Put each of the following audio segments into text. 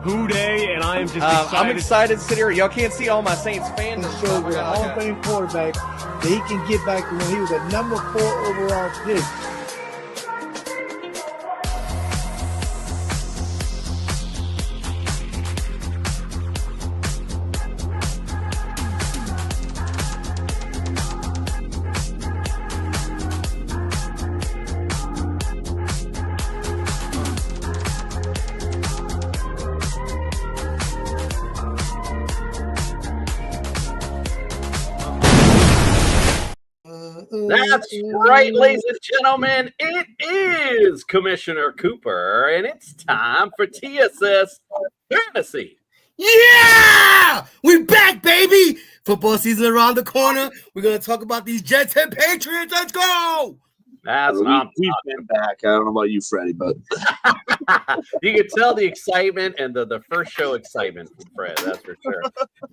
Who Dey, and I am just excited. I'm excited to sit here. Y'all can't see all my Saints fans. It shows with a Hall of Fame quarterback that he can get back to when he was a number 4 overall pick. That's right, ladies and gentlemen. It is Commissioner Cooper, and it's time for TSS Fantasy. Yeah! We back, baby! Football season around the corner. We're going to talk about these Jets and Patriots. Let's go! That's what I'm We've been back. I don't know about you, Freddie, but you can tell the excitement and the first show excitement from Fred, that's for sure.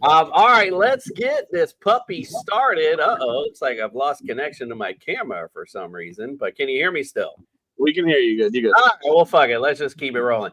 All right, let's get this puppy started. Uh-oh, looks like I've lost connection to my camera for some reason, but can you hear me still? we can hear you good. You good? All right, well, fuck it. Let's just keep it rolling.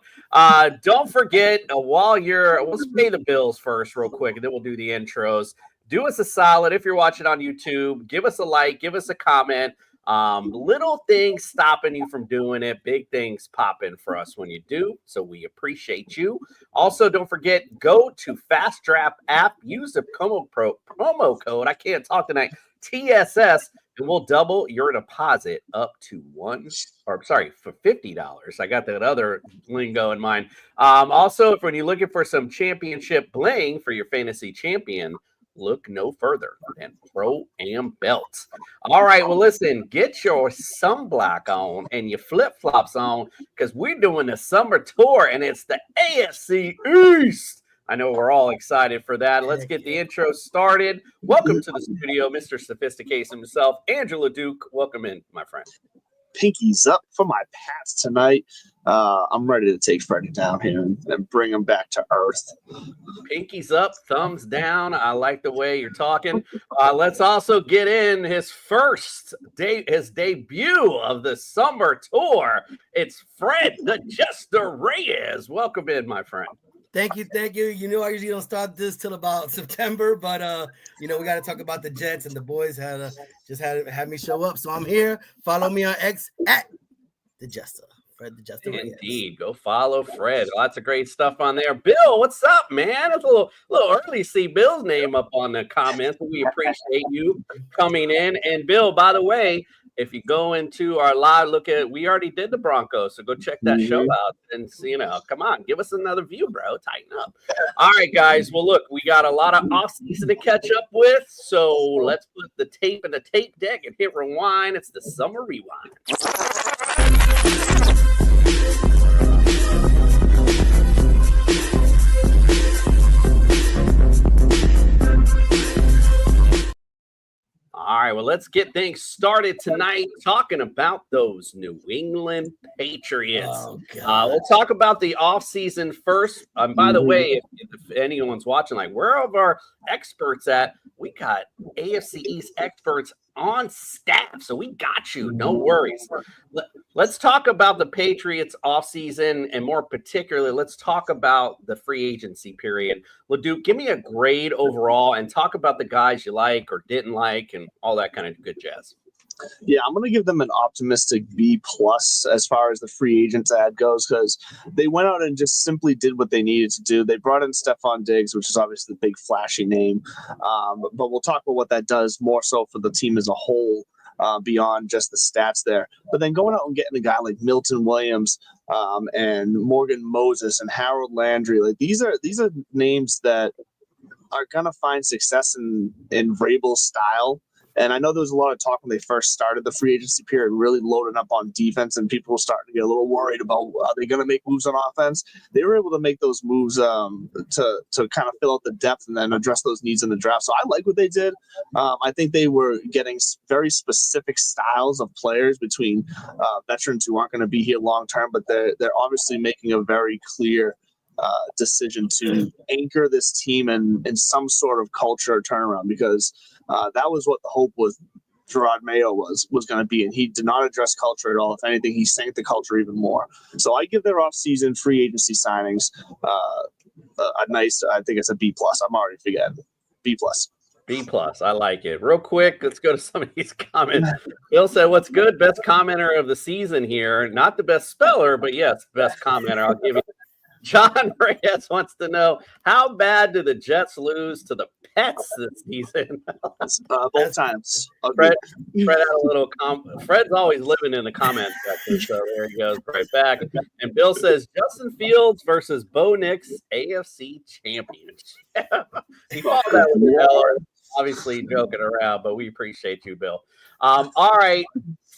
Don't forget, let's pay the bills first real quick, and then we'll do the intros. Do us a solid if you're watching on YouTube. Give us a like, give us a comment. Little things stopping you from doing it, big things popping for us when you do, so we appreciate you. Also, don't forget, go to Fast Draft app, use the promo code, I can't talk tonight, TSS, and we'll double your deposit up to for $50. I got that other lingo in mind. Also, when you're looking for some championship bling for your fantasy champion, look no further than Pro-Am Belts. All right, well, listen, get your sunblock on and your flip-flops on because we're doing the summer tour, and it's the AFC East. I know we're all excited for that. Let's get the intro started. Welcome to the studio, Mr. Sophistication himself, Angela Duke. Welcome in, my friend. Pinkies up for my Pats tonight. I'm ready to take Freddie down here and bring him back to earth. Pinkies up, thumbs down. I like the way you're talking. Let's also get in his debut of the summer tour. It's Fred the Jester Reyes. Welcome in, my friend. Thank you. You know, I usually don't start this till about September, but we got to talk about the Jets, and the boys had me show up, so I'm here. Follow me on X at the Jester, Fred the Jester. Indeed, go follow Fred. Lots of great stuff on there. Bill, what's up, man? It's a little early to see Bill's name up on the comments, but we appreciate you coming in. And Bill, by the way, if you go into our live we already did the Broncos, so go check that show out and see, come on, give us another view, bro. Tighten up. All right, guys. Well, look, we got a lot of offseason to catch up with, so let's put the tape in the tape deck and hit rewind. It's the Summer Rewind. All right, well, let's get things started tonight talking about those New England Patriots. Oh, God. We'll talk about the offseason first. By the way, if anyone's watching, where are our experts at? We got AFC East experts on staff, so we got you. No worries. Let's talk about the Patriots offseason, and more particularly, let's talk about the free agency period. LeDuc, give me a grade overall and talk about the guys you like or didn't like and all that kind of good jazz. Yeah, I'm going to give them an optimistic B+ as far as the free agents ad goes, because they went out and just simply did what they needed to do. They brought in Stephon Diggs, which is obviously the big flashy name, but we'll talk about what that does more so for the team as a whole, beyond just the stats there. But then going out and getting a guy like Milton Williams and Morgan Moses and Harold Landry, these are names that are going to find success in Vrabel's style. And I know there was a lot of talk when they first started the free agency period, really loading up on defense, and people were starting to get a little worried about, are they going to make moves on offense? They were able to make those moves to kind of fill out the depth and then address those needs in the draft. So I like what they did. I think they were getting very specific styles of players between veterans who aren't going to be here long term, but they're obviously making a very clear decision to anchor this team in some sort of culture turnaround, because that was what the hope was Gerard Mayo was going to be, and he did not address culture at all. If anything, he sank the culture even more. So I give their off-season free agency signings a nice, I think it's a B+. I'm already forgetting. B+. B+. I like it. Real quick, let's go to some of these comments. Bill said, what's good? Best commenter of the season here. Not the best speller, but yes, best commenter. I'll give you. John Reyes wants to know, how bad do the Jets lose to the Pets this season? Both times. Fred had a little Fred's always living in the comment section, so there he goes right back. And Bill says, Justin Fields versus Bo Nix AFC Championship. He followed that with the obviously joking around, but we appreciate you, Bill. All right,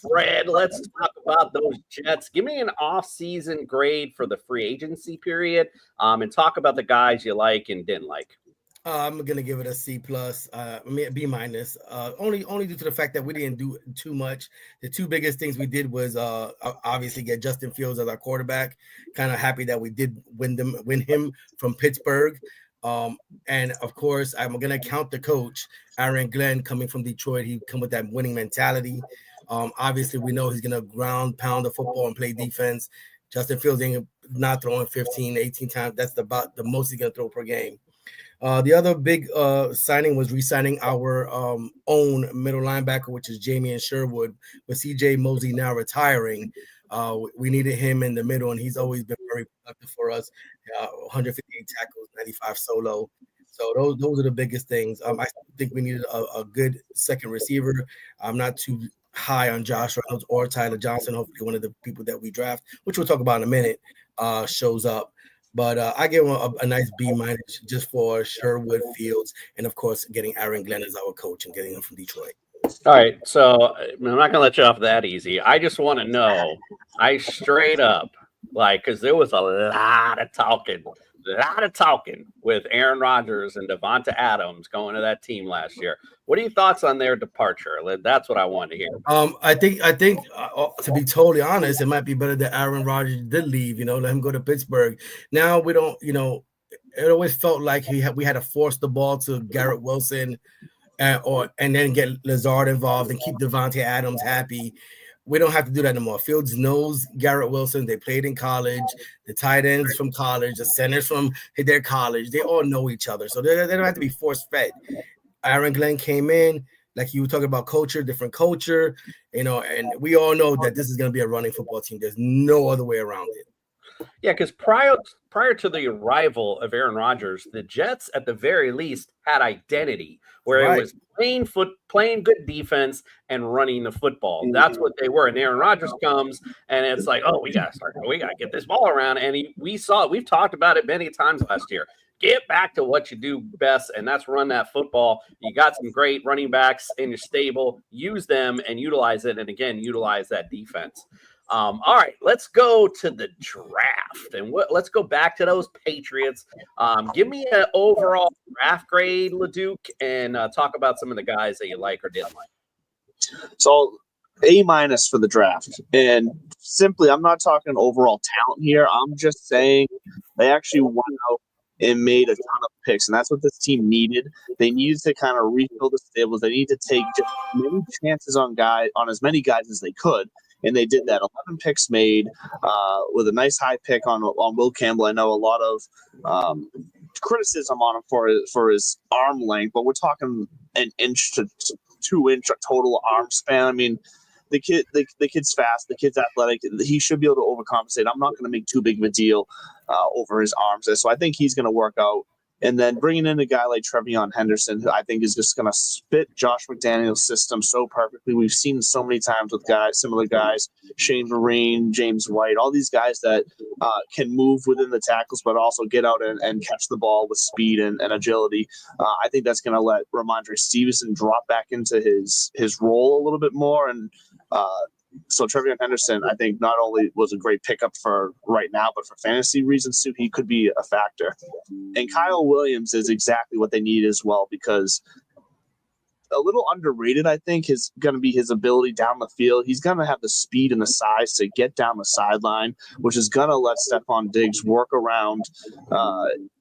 Fred, let's talk about those Jets. Give me an off-season grade for the free agency period, and talk about the guys you like and didn't like. I'm gonna give it a C+. A B-. Only due to the fact that we didn't do too much. The two biggest things we did was obviously get Justin Fields as our quarterback. Kind of happy that we did win him from Pittsburgh. And of course, I'm gonna count the coach, Aaron Glenn, coming from Detroit. He come with that winning mentality. Obviously, we know he's gonna ground pound the football and play defense. Justin Fields ain't not throwing 15, 18 times. That's about the most he's gonna throw per game. The other big signing was re-signing our own middle linebacker, which is Jamie Sherwood, with C.J. Mosley now retiring. We needed him in the middle, and he's always been very productive for us. 158 tackles, 95 solo. So those are the biggest things. I think we needed a good second receiver. I'm not too high on Josh Reynolds or Tyler Johnson. Hopefully one of the people that we draft, which we'll talk about in a minute, shows up. But I give him a nice B- just for Sherwood, Fields, and of course getting Aaron Glenn as our coach and getting him from Detroit. All right, so I'm not gonna let you off that easy. I just want to know, I straight up because there was a lot of talking with Aaron Rodgers and Devonta Adams going to that team last year. What are your thoughts on their departure? That's what I wanted to hear. I think to be totally honest, it might be better that Aaron Rodgers did leave. Let him go to Pittsburgh. Now we don't. It always felt like we had to force the ball to Garrett Wilson, and then get Lazard involved and keep Devontae Adams happy. We don't have to do that anymore. Fields knows Garrett Wilson. They played in college. The tight ends from college, the centers from their college. They all know each other, so they don't have to be force fed. Aaron Glenn came in, like you were talking about culture, different culture, and we all know that this is going to be a running football team. There's no other way around it. Yeah, because prior to the arrival of Aaron Rodgers, the Jets at the very least had identity, where it was playing good defense and running the football. That's what they were. And Aaron Rodgers comes, and it's like, oh, we got to get this ball around. And we've talked about it many times last year. Get back to what you do best, and that's run that football. You got some great running backs in your stable. Use them and utilize it, and again, utilize that defense. All right, let's go to the draft, and let's go back to those Patriots. Give me an overall draft grade, LeDuc, and talk about some of the guys that you like or didn't like. So A- for the draft, and simply, I'm not talking overall talent here. I'm just saying they actually went out and made a ton of picks, and that's what this team needed. They needed to kind of refill the stables. They needed to take just many chances on as many guys as they could, and they did that. 11 picks made with a nice high pick on Will Campbell. I know a lot of criticism on him for his arm length, but we're talking an inch to 2 inch total arm span. I mean, the kid's fast, the kid's athletic. He should be able to overcompensate. I'm not going to make too big of a deal over his arms, so I think he's going to work out. And then bringing in a guy like Trevion Henderson, who I think is just going to spit Josh McDaniel's system so perfectly. We've seen so many times with similar guys, Shane Vereen, James White, all these guys that can move within the tackles, but also get out and catch the ball with speed and agility. I think that's going to let Ramondre Stevenson drop back into his role a little bit more. And so Trevion Henderson, I think, not only was a great pickup for right now, but for fantasy reasons too, he could be a factor. And Kyle Williams is exactly what they need as well, because a little underrated, I think, is going to be his ability down the field. He's going to have the speed and the size to get down the sideline, which is going to let Stephon Diggs work around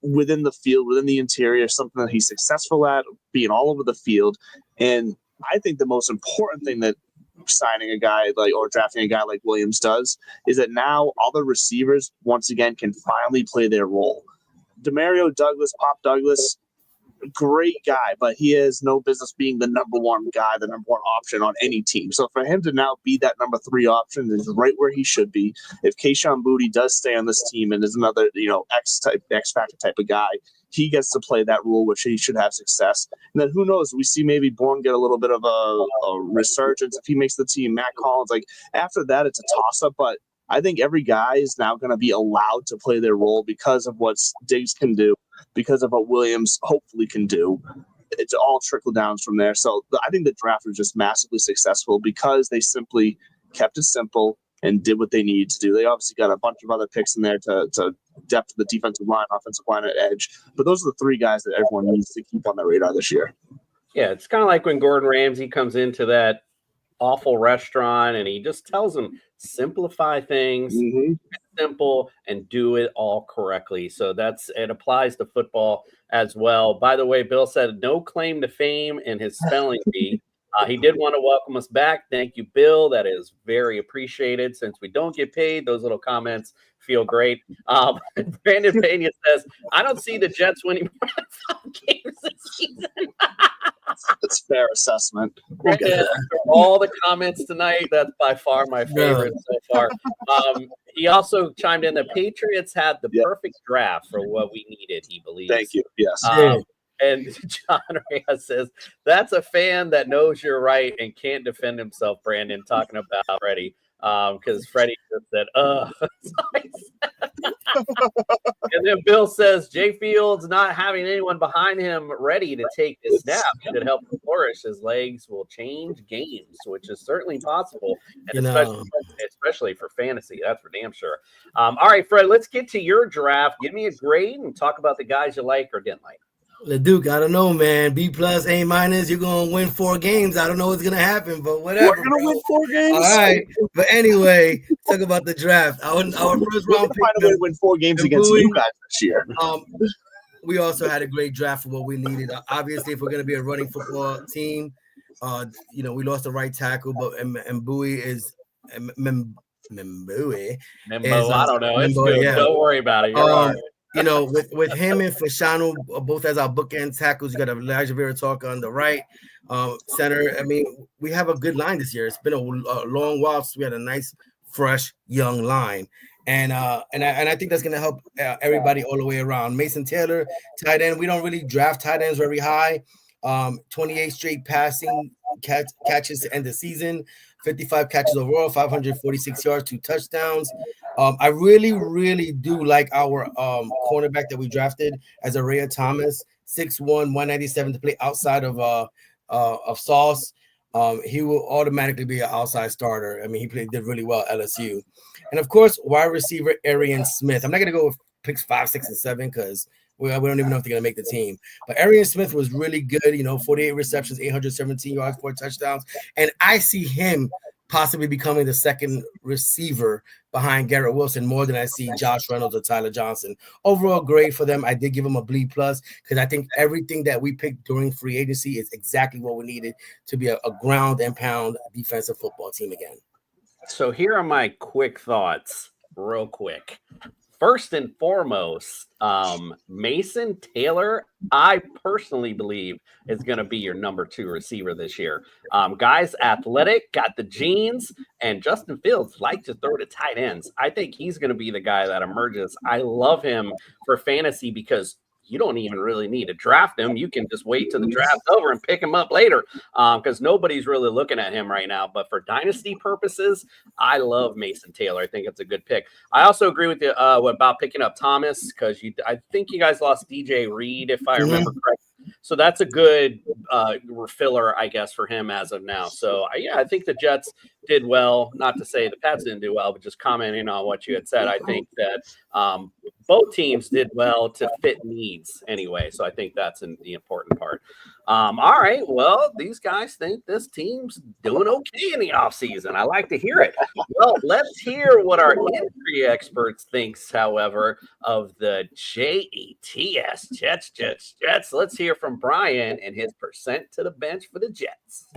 within the field, within the interior, something that he's successful at, being all over the field. And I think the most important thing that signing a guy or drafting a guy like Williams does is that now all the receivers once again can finally play their role. Demario Douglas, Pop Douglas, great guy, but he has no business being the number one guy, the number one option on any team. So for him to now be that number 3 option is right where he should be. If Kayshon Boutte does stay on this team and is another, X factor type of guy, he gets to play that role, which he should have success. And then who knows? We see maybe Bourne get a little bit of a resurgence if he makes the team. Matt Collins, after that, it's a toss up, but I think every guy is now going to be allowed to play their role because of what Diggs can do, because of what Williams hopefully can do. It's all trickle downs from there. So I think the draft was just massively successful because they simply kept it simple and did what they needed to do. They obviously got a bunch of other picks in there to depth the defensive line, offensive line at edge. But those are the 3 guys that everyone needs to keep on their radar this year. Yeah, it's kind of like when Gordon Ramsay comes into that awful restaurant and he just tells them simplify things, simple, and do it all correctly. So it applies to football as well. By the way, Bill said no claim to fame in his spelling bee. He did want to welcome us back. Thank you, Bill. That is very appreciated. Since we don't get paid, those little comments feel great. Brandon Pena says, I don't see the Jets winning more than 5 games this season. That's a fair assessment. All the comments tonight, that's by far my favorite so far. He also chimed in that Patriots had the perfect draft for what we needed, he believes. Thank you. Yes. And John Reyes says, that's a fan that knows you're right and can't defend himself, Brandon, talking about Freddie. Because Freddie just said, and then Bill says, Jay Fields not having anyone behind him ready to take his snap should help him flourish. His legs will change games, which is certainly possible, and especially for fantasy. That's for damn sure. All right, Fred, let's get to your draft. Give me a grade and talk about the guys you like or didn't like. Duke, I don't know, man. B+, A-. You're gonna win 4 games. I don't know what's gonna happen, but whatever. We're gonna win 4 games. All right, but anyway, talk about the draft. Our first round pick. Find a way to win 4 games against you guys this year. We also had a great draft for what we needed. Obviously, if we're gonna be a running football team, we lost the right tackle, but Mbui is Mbui. I don't know. It's good. Yeah. Don't worry about it. You're all right. With him and Fashanu both as our bookend tackles, you got Elijah Vera Talk on the right center. I mean, we have a good line this year. It's been a long while since we had a nice, fresh, young line, and I think that's going to help everybody all the way around. Mason Taylor, tight end. We don't really draft tight ends very high. 28 straight passing catches to end the season. 55 catches overall, 546 yards, 2 touchdowns. I really, really do like our cornerback that we drafted as Araya Thomas, 6'1", 197 to play outside of Sauce. He will automatically be an outside starter. I mean, did really well at LSU. And of course, wide receiver Arian Smith. I'm not going to go with picks 5, 6, and 7 because we don't even know if they're going to make the team. But Arian Smith was really good, 48 receptions, 817 yards, 4 touchdowns. And I see him possibly becoming the second receiver behind Garrett Wilson more than I see Josh Reynolds or Tyler Johnson. Overall grade for them. I did give them a B+ because I think everything that we picked during free agency is exactly what we needed to be a ground and pound defensive football team again. So here are my quick thoughts real quick. First and foremost, Mason Taylor, I personally believe is going to be your number 2 receiver this year. Guy's athletic, got the genes, and Justin Fields likes to throw to tight ends. I think he's going to be the guy that emerges. I love him for fantasy because you don't even really need to draft him. You can just wait till the draft's over and pick him up later because nobody's really looking at him right now. But for dynasty purposes, I love Mason Taylor. I think it's a good pick. I also agree with you about picking up Thomas because I think you guys lost DJ Reed, if I remember correctly. So that's a good filler, I guess, for him as of now. So, I think the Jets did well. Not to say the Pats didn't do well, but just commenting on what you had said. I think that both teams did well to fit needs anyway. So I think that's the important part. All right. Well, these guys think this team's doing okay in the offseason. I like to hear it. Well, let's hear what our injury experts thinks, however, of the Jets. Let's hear from Brian and his percent to the bench for the Jets.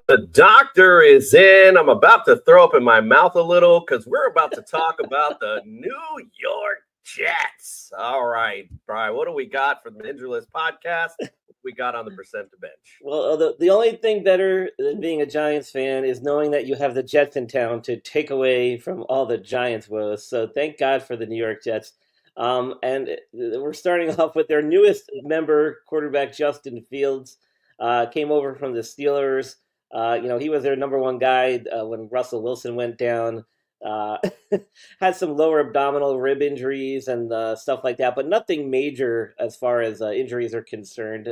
The doctor is in. I'm about to throw up in my mouth a little because we're about to talk about the New York Jets. All right, Brian, what do we got for the Injury List podcast? What we got on the percent to bench? Well, the only thing better than being a Giants fan is knowing that you have the Jets in town to take away from all the Giants woes. So thank God for the New York Jets. And we're starting off with their newest member, quarterback Justin Fields, came over from the Steelers. He was their number one guy when Russell Wilson went down. Had some lower abdominal rib injuries and stuff like that, but nothing major as far as injuries are concerned.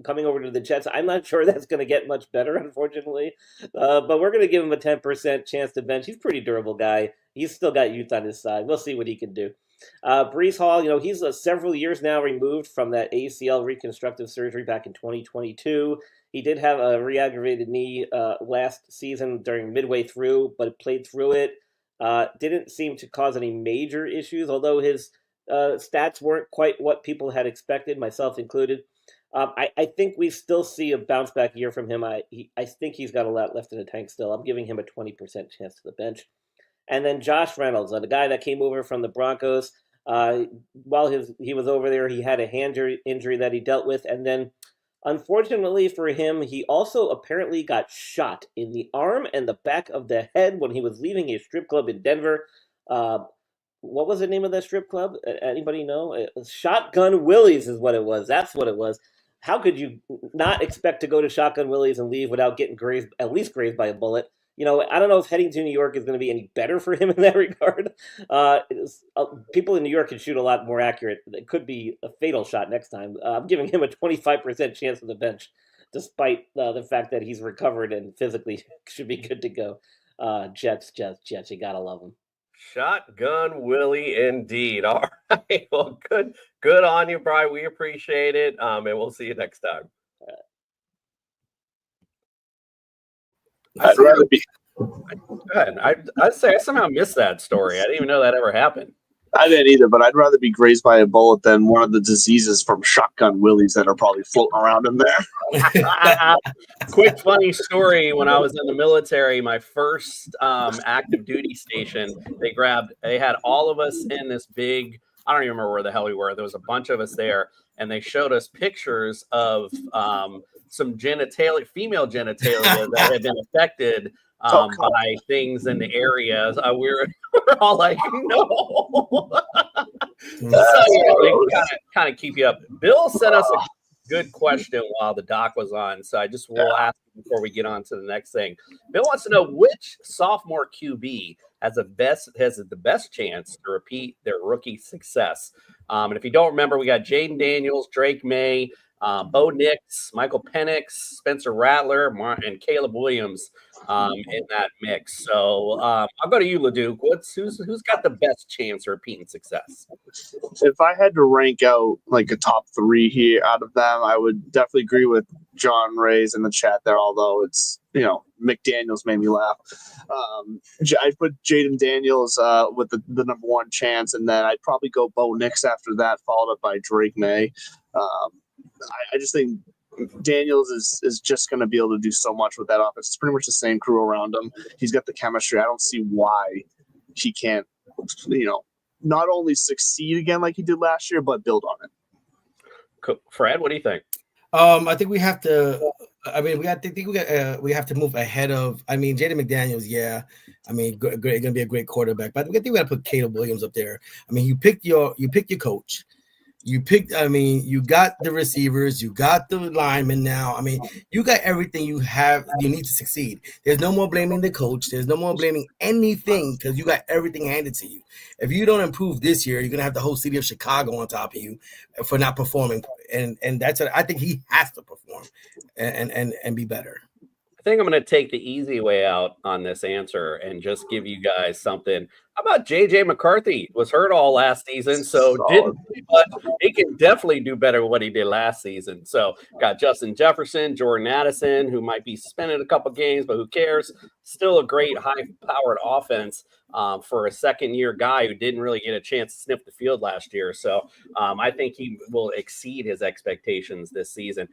Coming over to the Jets, I'm not sure that's going to get much better, unfortunately. But we're going to give him a 10% chance to bench. He's a pretty durable guy. He's still got youth on his side. We'll see what he can do. Breece Hall, he's several years now removed from that ACL reconstructive surgery back in 2022. He did have a re-aggravated knee last season during midway through, but played through it. Didn't seem to cause any major issues, although his stats weren't quite what people had expected, myself included. I think we still see a bounce back year from him. I think he's got a lot left in the tank still. I'm giving him a 20% chance to the bench. And then Josh Reynolds, the guy that came over from the Broncos. While he was over there, he had a hand injury that he dealt with. And then, unfortunately for him, he also apparently got shot in the arm and the back of the head when he was leaving a strip club in Denver. What was the name of that strip club? Anybody know? Shotgun Willie's is what it was. That's what it was. How could you not expect to go to Shotgun Willie's and leave without getting at least grazed by a bullet? I don't know if heading to New York is going to be any better for him in that regard. People in New York can shoot a lot more accurate. It could be a fatal shot next time. I'm giving him a 25% chance on the bench, despite the fact that he's recovered and physically should be good to go. Jets, you got to love him. Shotgun Willie, indeed. All right. Well, good on you, Brian. We appreciate it. And we'll see you next time. I'd rather be. I'd say I somehow missed that story. I didn't even know that ever happened. I didn't either, but I'd rather be grazed by a bullet than one of the diseases from Shotgun Willies that are probably floating around in there. Quick funny story. When I was in the military, my first active duty station, they had all of us in this big, I don't even remember where the hell we were. There was a bunch of us there, and they showed us pictures of some female genitalia that had been affected by things in the areas. We're all like, no. So kind of keep you up. Bill sent us a good question while the doc was on, so I just will ask before we get on to the next thing. Bill wants to know which sophomore QB has the best chance to repeat their rookie success. And if you don't remember, we got Jaden Daniels, Drake May, Bo Nix, Michael Penix, Spencer Rattler, and Caleb Williams in that mix. So I'll go to you, LeDuc. Who's got the best chance of repeating success? If I had to rank out like a top three here out of them, I would definitely agree with John Ray's in the chat there, although it's, McDaniels made me laugh. I'd put Jaden Daniels with the number one chance, and then I'd probably go Bo Nix after that, followed up by Drake May. I just think Daniels is just going to be able to do so much with that offense. It's pretty much the same crew around him. He's got the chemistry. I don't see why he can't, not only succeed again like he did last year, but build on it. Cool. Fred, what do you think? I think we have to. We have to move ahead of. Jaden McDaniels. Yeah, great, going to be a great quarterback. But I think we got to put Caleb Williams up there. You picked your coach. You got the receivers, you got the linemen now. You got everything you need to succeed. There's no more blaming the coach. There's no more blaming anything because you got everything handed to you. If you don't improve this year, you're going to have the whole city of Chicago on top of you for not performing. And that's I think he has to perform and be better. I think I'm going to take the easy way out on this answer and just give you guys something. How about JJ McCarthy? Was hurt all last season, so didn't, but he can definitely do better than what he did last season. So got Justin Jefferson, Jordan Addison, who might be suspended a couple games, but who cares? Still a great high-powered offense for a second-year guy who didn't really get a chance to sniff the field last year. So I think he will exceed his expectations this season.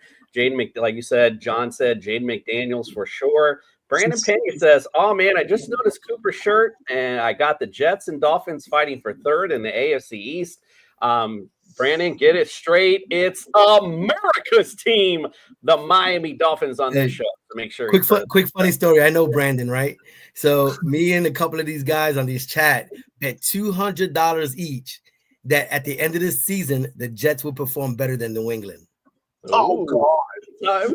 Like you said, John said, Jaden McDaniels for sure. Brandon Pena says, "Oh man, I just noticed Cooper's shirt, and I got the Jets and Dolphins fighting for third in the AFC East." Brandon, get it straight. It's America's team, the Miami Dolphins, on this show. So make sure. Quick funny story. I know Brandon, right? So me and a couple of these guys on this chat bet $200 each that at the end of this season, the Jets will perform better than New England. Oh, God.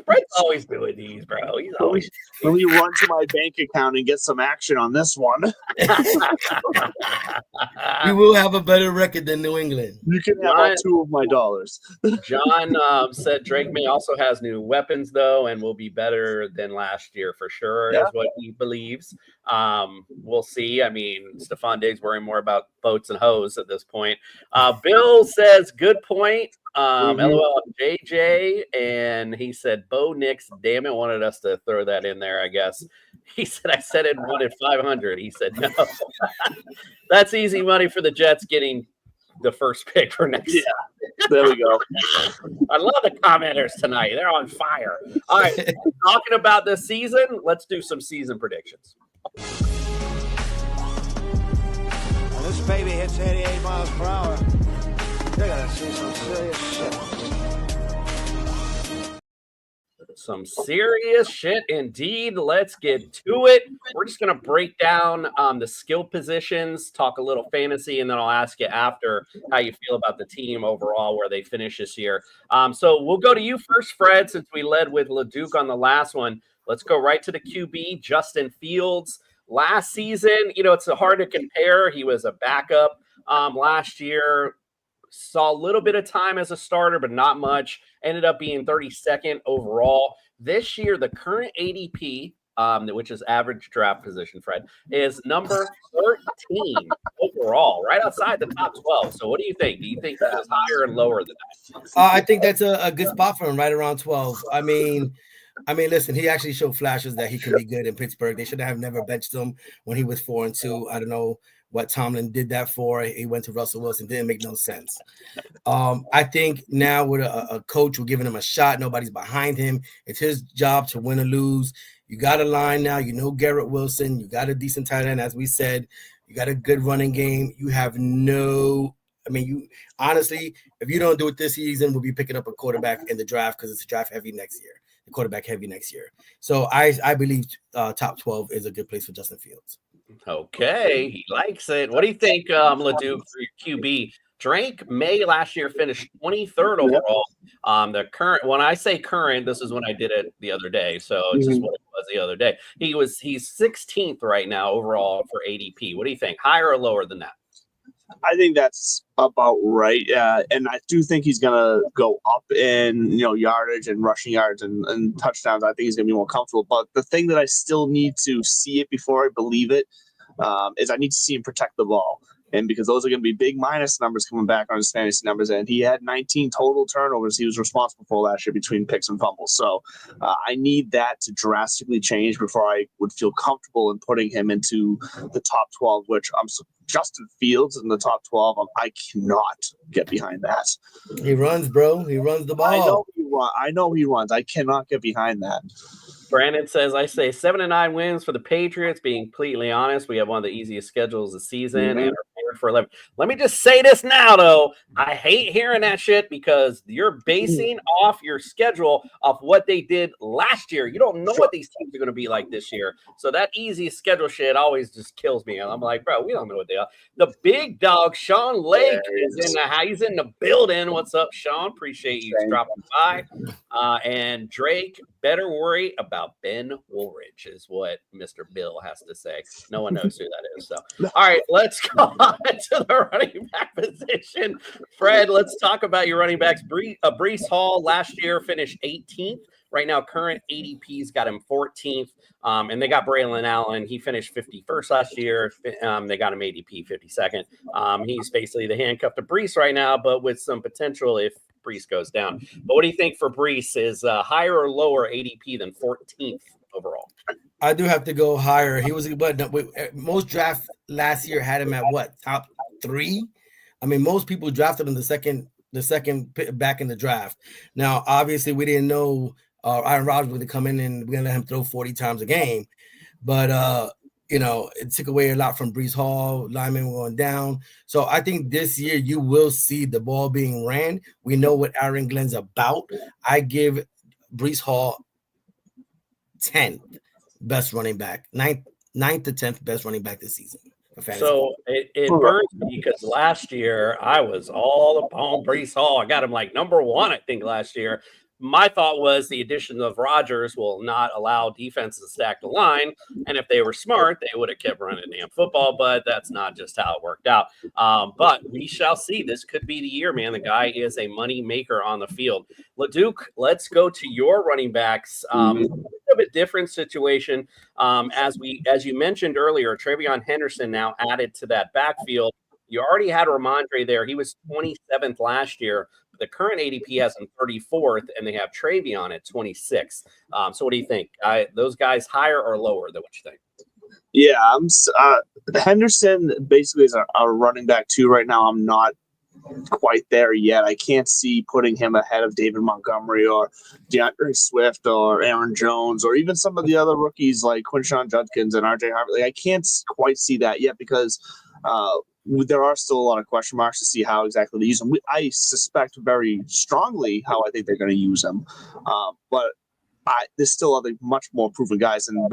Fred's always doing these, bro. He's always. Let me run to my bank account and get some action on this one. We will have a better record than New England. You can have all $2 of my dollars. John said Drake May also has new weapons, though, and will be better than last year for sure, is what he believes. We'll see. I mean, Stephon Diggs worrying more about boats and hoes at this point. Bill says, good point. LOL JJ, and he said Bo Nix, damn it, wanted us to throw that in there, I guess. He said I said it wanted 500. He said no. That's easy money for the Jets getting the first pick for next year. There we go. I love the commenters tonight. They're on fire. All right, talking about the season, let's do some season predictions. When this baby hits 88 miles per hour, they're gonna see some serious shit. Some serious shit indeed. Let's get to it. We're just going to break down the skill positions, talk a little fantasy, and then I'll ask you after how you feel about the team overall, where they finish this year. So we'll go to you first, Fred, since we led with LeDuc on the last one. Let's go right to the QB, Justin Fields. Last season, it's hard to compare. He was a backup last year. Saw a little bit of time as a starter, but not much. Ended up being 32nd overall. This year, the current ADP, which is average draft position, Fred, is number 13 overall, right outside the top 12. So what do you think? Do you think that is higher and lower than that? I think that's a good spot for him, right around 12. I mean, listen, he actually showed flashes that he can be good in Pittsburgh. They should have never benched him when he was 4-2. I don't know what Tomlin did that for. He went to Russell Wilson. Didn't make no sense. I think now with a coach who giving him a shot, nobody's behind him. It's his job to win or lose. You got a line now. Garrett Wilson. You got a decent tight end, as we said. You got a good running game. You have you honestly, if you don't do it this season, we'll be picking up a quarterback in the draft because it's draft heavy next year. The quarterback heavy next year. So I believe top 12 is a good place for Justin Fields. Okay, he likes it. What do you think, LeDuc, for your QB? Drake May last year finished 23rd overall. The current, when I say current, this is when I did it the other day, so it's just what it was the other day. He's 16th right now overall for ADP. What do you think? Higher or lower than that? I think that's about right. And I do think he's going to go up in, yardage and rushing yards and touchdowns. I think he's going to be more comfortable. But the thing that I still need to see it before I believe it is I need to see him protect the ball. And because those are going to be big minus numbers coming back on his fantasy numbers. And he had 19 total turnovers he was responsible for last year between picks and fumbles. So I need that to drastically change before I would feel comfortable in putting him into the top 12, which Justin Fields in the top 12. I cannot get behind that. He runs, bro. He runs the ball. I know he runs. I cannot get behind that. Brandon says, I say 7-9 wins for the Patriots. Being completely honest, we have one of the easiest schedules of the season and are prepared for 11. Let me just say this now, though. I hate hearing that shit because you're basing off your schedule off what they did last year. You don't know what these teams are going to be like this year. So that easy schedule shit always just kills me. I'm like, bro, we don't know what they are. The big dog, Sean Lake, he's in the building. What's up, Sean? Appreciate you dropping by. And Drake, better worry about Ben Woolridge is what Mr. Bill has to say. No one knows who that is. So, all right, let's go on to the running back position. Fred, let's talk about your running backs. Breece Hall last year finished 18th Right now, current ADP's got him 14th, and they got Braylon Allen. He finished 51st last year. They got him ADP 52nd. He's basically the handcuff to Brees right now, but with some potential if Brees goes down. But what do you think for Brees? Is higher or lower ADP than 14th overall? I do have to go higher. He was, but most draft last year had him at what, top 3? I mean, most people drafted him the second back in the draft. Now, obviously, we didn't know Aaron Rodgers was going to come in and we're going to let him throw 40 times a game, but it took away a lot from Brees Hall. Linemen were going down, so I think this year you will see the ball being ran. We know what Aaron Glenn's about. I give Brees Hall 10th best running back, 9th to 10th best running back this season. So it burns me because last year I was all upon Brees Hall. I got him like number 1, I think, last year. My thought was the addition of Rodgers will not allow defenses to stack the line. And if they were smart, they would have kept running damn football. But that's not just how it worked out. But we shall see. This could be the year, man. The guy is a money maker on the field. LeDuc, let's go to your running backs. A bit different situation. As you mentioned earlier, Travion Henderson now added to that backfield. You already had Ramondre there. He was 27th last year. The current ADP has him 34th, and they have Travion at 26th. So what do you think? Those guys higher or lower than what you think? Yeah, Henderson basically is a running back too right now. I'm not quite there yet. I can't see putting him ahead of David Montgomery or DeAndre Swift or Aaron Jones or even some of the other rookies like Quinshawn Judkins and RJ Harvey. I can't quite see that yet because there are still a lot of question marks to see how exactly they use him. I suspect very strongly how I think they're going to use him, but there's still other much more proven guys, and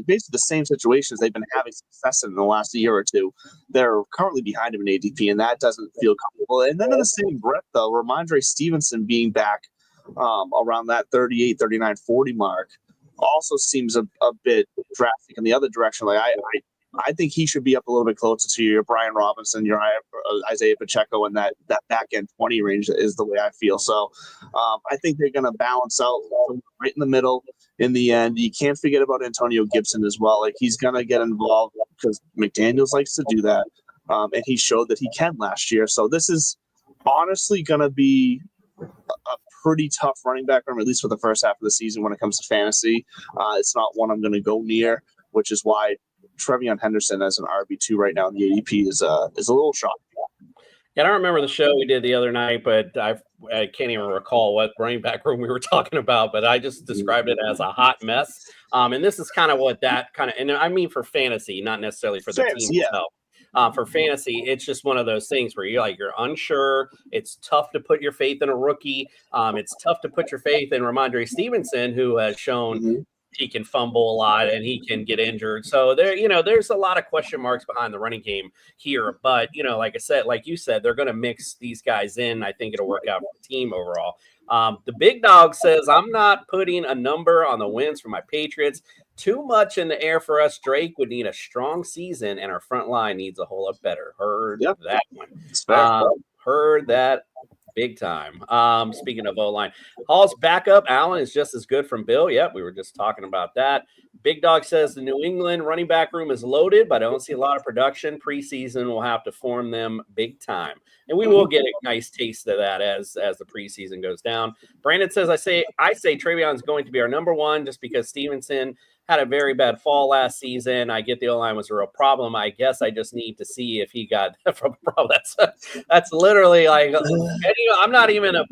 basically the same situations they've been having success in the last year or two. They're currently behind him in ADP, and that doesn't feel comfortable. And then in the same breath, though, Ramondre Stevenson being back around that 38, 39, 40 mark also seems a bit drastic in the other direction. Like I think he should be up a little bit closer to your Brian Robinson, your Isaiah Pacheco, and that back end 20 range is the way I feel. So I think they're going to balance out right in the middle in the end. You can't forget about Antonio Gibson as well. Like he's going to get involved because McDaniels likes to do that. And he showed that he can last year. So this is honestly going to be a pretty tough running back room, at least for the first half of the season when it comes to fantasy. It's not one I'm going to go near, which is why Travion Henderson as an RB2 right now in the ADP is a little shocking. Yeah, I don't remember the show we did the other night, but I can't even recall what running back room we were talking about, but I just described it as a hot mess. And this is kind of what that kind of, and I mean for fantasy, not necessarily for the team itself. For fantasy, it's just one of those things where you're unsure. It's tough to put your faith in a rookie. It's tough to put your faith in Ramondre Stevenson, who has shown he can fumble a lot and he can get injured. So there's a lot of question marks behind the running game here. But, like I said, like you said, they're going to mix these guys in. I think it'll work out for the team overall. The big dog says, I'm not putting a number on the wins for my Patriots. Too much in the air for us. Drake would need a strong season and our front line needs a whole lot better. Heard that one. Heard that. Big time. Speaking of O-line, Hall's backup, Allen, is just as good from Bill. Yep, we were just talking about that. Big Dog says the New England running back room is loaded, but I don't see a lot of production. Preseason will have to form them big time. And we will get a nice taste of that as the preseason goes down. Brandon says, I say Travion's going to be our number 1 just because Stevenson had a very bad fall last season. I get the O-line was a real problem. I guess I just need to see if he got from a problem. That's literally like, I'm not even a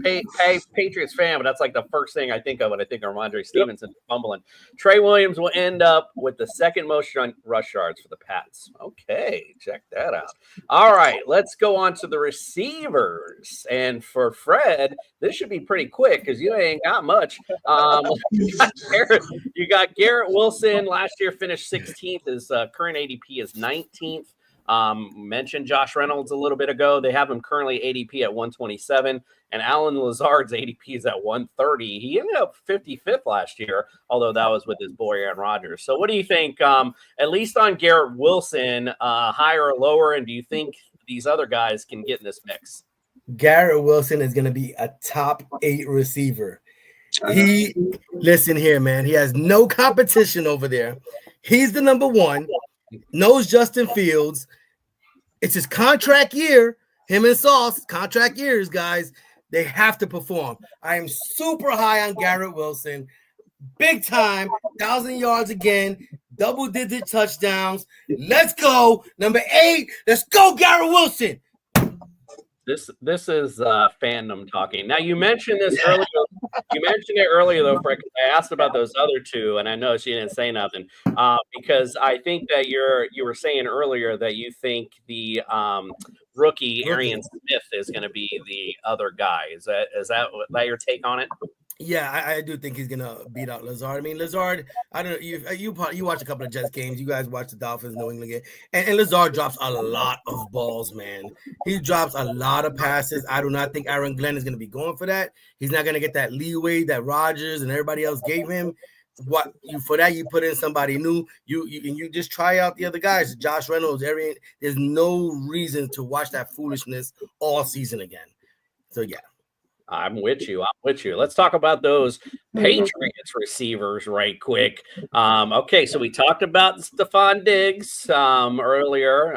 Patriots fan, but that's like the first thing I think of when I think of Ramondre Stevenson fumbling. Trey Williams will end up with the second most rush yards for the Pats. Okay, check that out. All right, let's go on to the receivers. And for Fred, this should be pretty quick because you ain't got much. You got Garrett Wilson. Last year finished 16th. His current ADP is 19th. Mentioned Josh Reynolds a little bit ago. They have him currently ADP at 127, and Alan Lazard's ADP is at 130. He ended up 55th last year, although that was with his boy Aaron Rodgers. So what do you think, at least on Garrett Wilson, higher or lower, and do you think these other guys can get in this mix? Garrett Wilson is going to be a top 8 receiver. Listen here, man. He has no competition over there. He's the number one. Knows Justin Fields. It's his contract year. Him and Sauce, contract years, guys. They have to perform. I am super high on Garrett Wilson. Big time, 1,000 yards again, double-digit touchdowns. Let's go. Number 8, let's go, Garrett Wilson. This is fandom talking. Now you mentioned this earlier. You mentioned it earlier though, Frank. I asked about those other two, and I know she didn't say nothing because I think that you were saying earlier that you think the rookie Arian Smith is going to be the other guy. Is that your take on it? Yeah, I do think he's gonna beat out Lazard. I mean, Lazard. I don't know. You watch a couple of Jets games. You guys watch the Dolphins, New England game, and Lazard drops a lot of balls, man. He drops a lot of passes. I do not think Aaron Glenn is gonna be going for that. He's not gonna get that leeway that Rodgers and everybody else gave him. You put in somebody new. You just try out the other guys. Josh Reynolds, Arian. There's no reason to watch that foolishness all season again. So yeah. I'm with you. Let's talk about those Patriots receivers right quick. Okay, so we talked about Stephon Diggs earlier.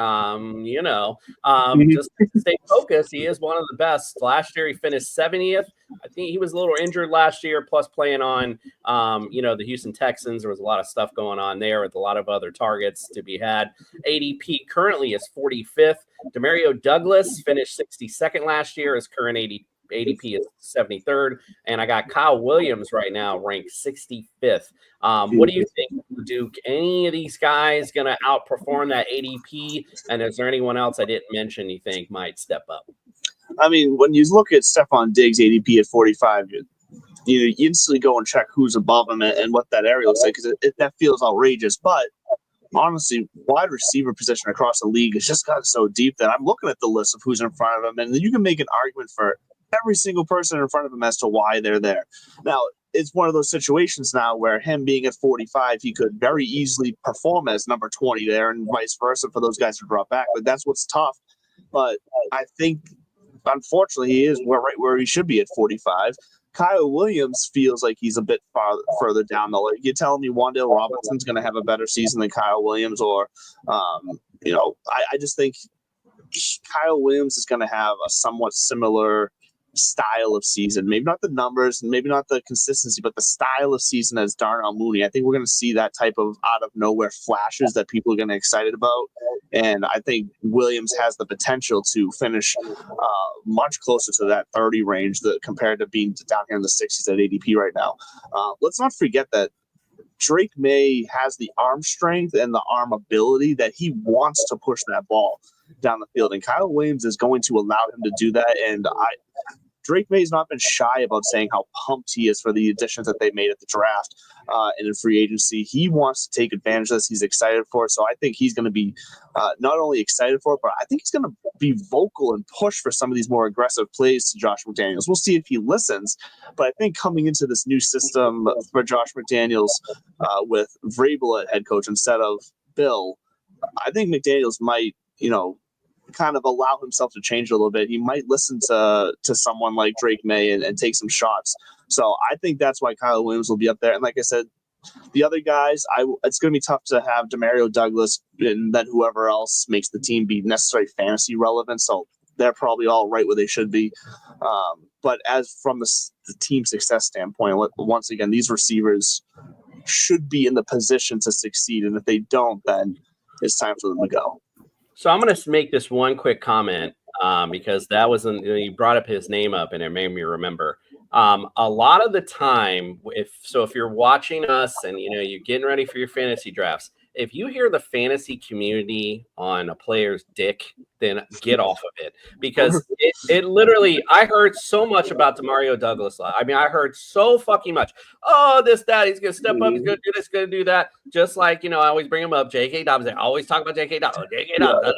Just to stay focused, he is one of the best. Last year, he finished 70th. I think he was a little injured last year, plus playing on, the Houston Texans. There was a lot of stuff going on there with a lot of other targets to be had. ADP currently is 45th. Demario Douglas finished 62nd last year. His current ADP is 73rd, and I got Kyle Williams right now ranked 65th. What do you think, Duke? Any of these guys going to outperform that ADP? And is there anyone else I didn't mention you think might step up? I mean, when you look at Stephon Diggs' ADP at 45, you instantly go and check who's above him and what that area looks like, because that feels outrageous. But honestly, wide receiver position across the league has just gotten so deep that I'm looking at the list of who's in front of him, and you can make an argument for every single person in front of him as to why they're there. Now, it's one of those situations now where him being at 45, he could very easily perform as number 20 there and vice versa for those guys to drop back. But that's what's tough. But I think, unfortunately, he is right where he should be at 45. Kyle Williams feels like he's a bit further down the list. You're telling me Wan'Dale Robinson's going to have a better season than Kyle Williams, or, I just think Kyle Williams is going to have a somewhat similar style of season, maybe not the numbers and maybe not the consistency, but the style of season as Darnell Mooney. I think we're going to see that type of out of nowhere flashes that people are going to get excited about. And I think Williams has the potential to finish much closer to that 30 range compared to being down here in the 60s at ADP right now. Let's not forget that Drake May has the arm strength and the arm ability that he wants to push that ball down the field. And Kyle Williams is going to allow him to do that. And Drake May's not been shy about saying how pumped he is for the additions that they made at the draft and in free agency. He wants to take advantage of this. He's excited for it. So I think he's going to be not only excited for it, but I think he's going to be vocal and push for some of these more aggressive plays to Josh McDaniels. We'll see if he listens. But I think coming into this new system for Josh McDaniels with Vrabel at head coach instead of Bill, I think McDaniels might, kind of allow himself to change a little bit. He might listen to someone like Drake May and take some shots. So I think that's why Kyle Williams will be up there. And like I said, the other guys, it's going to be tough to have Demario Douglas and then whoever else makes the team be necessarily fantasy relevant. So they're probably all right where they should be. But as from the team success standpoint, once again, these receivers should be in the position to succeed. And if they don't, then it's time for them to go. So I'm going to make this one quick comment because that wasn't, you brought up his name up and it made me remember. A lot of the time, if you're watching us and you're getting ready for your fantasy drafts, if you hear the fantasy community on a player's dick, then get off of it, because it literally, I heard so much about Demario Douglas. I mean, I heard so fucking much. Oh, this, that, he's going to step up. He's going to do this, going to do that. Just like, I always bring him up. J.K. Dobbins. I always talk about J.K. Dobbins. J.K. Dobbins.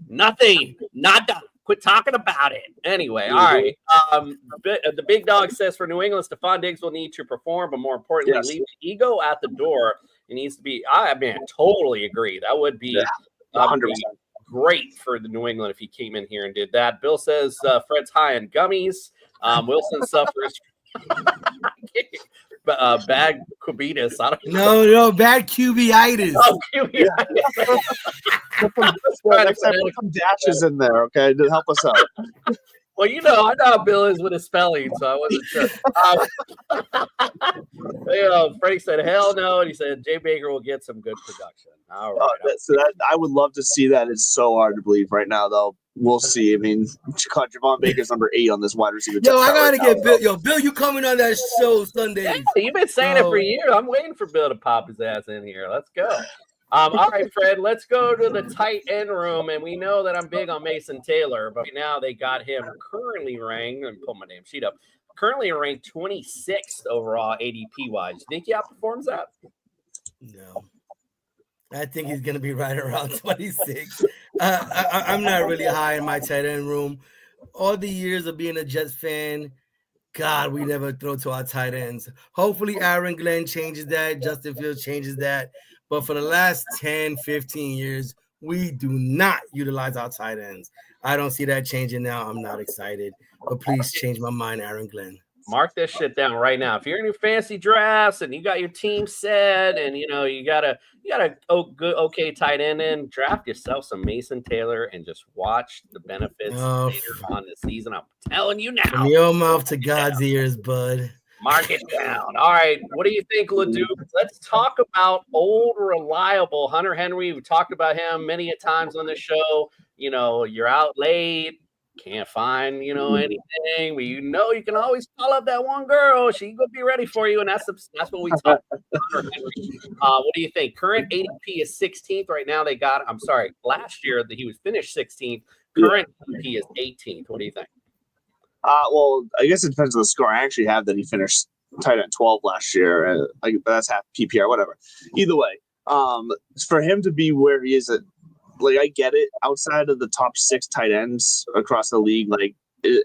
Nothing. Not done. Quit talking about it. Anyway, all right. The big dog says for New England, Stephon Diggs will need to perform, but more importantly, leave the ego at the door. It needs to be. I totally agree. That would be 100%. Great for the New England if he came in here and did that. Bill says Fred's high on gummies. Wilson suffers. I Bad cubitus. I don't know. No, bad QB-itis. Oh, cubitis. Next time, put some dashes in there, okay, to help us out. Well, I know how Bill is with his spelling, so I wasn't sure. Frank said, hell no. And he said, Jay Baker will get some good production. All right. I would love to see that. It's so hard to believe right now, though. We'll see. I mean, Javon Baker's number 8 on this wide receiver. Yo, I got to get Bill. Yo, Bill, you coming on that show Sundays. Yeah, you've been saying it for years. I'm waiting for Bill to pop his ass in here. Let's go. All right, Fred, let's go to the tight end room. And we know that I'm big on Mason Taylor, but now they got him currently ranked, and pull my damn sheet up, currently ranked 26th overall ADP-wise. Do you think he outperforms that? No. I think he's going to be right around 26. I'm not really high in my tight end room. All the years of being a Jets fan, God, we never throw to our tight ends. Hopefully, Aaron Glenn changes that. Justin Fields changes that. But for the last 10, 15 years, we do not utilize our tight ends. I don't see that changing now. I'm not excited. But please change my mind, Aaron Glenn. Mark this shit down right now. If you're in your fantasy drafts and you got your team set and you got a good okay tight end in, draft yourself some Mason Taylor and just watch the benefits later on the season. I'm telling you now. From your mouth to God's ears, bud. Mark it down. All right. What do you think, LeDuc? Let's talk about old, reliable Hunter Henry. We talked about him many a times on the show. You're out late. Can't find, anything. But you can always call up that one girl. She gonna be ready for you, and that's what we talk about. What do you think? Current ADP is 16th right now. Last year that he was finished 16th. Current ADP is 18th. What do you think? Well, I guess it depends on the score. I actually have that he finished tight end 12 last year. That's half PPR, whatever. Either way, for him to be where he is at. I get it. Outside of the top 6 tight ends across the league,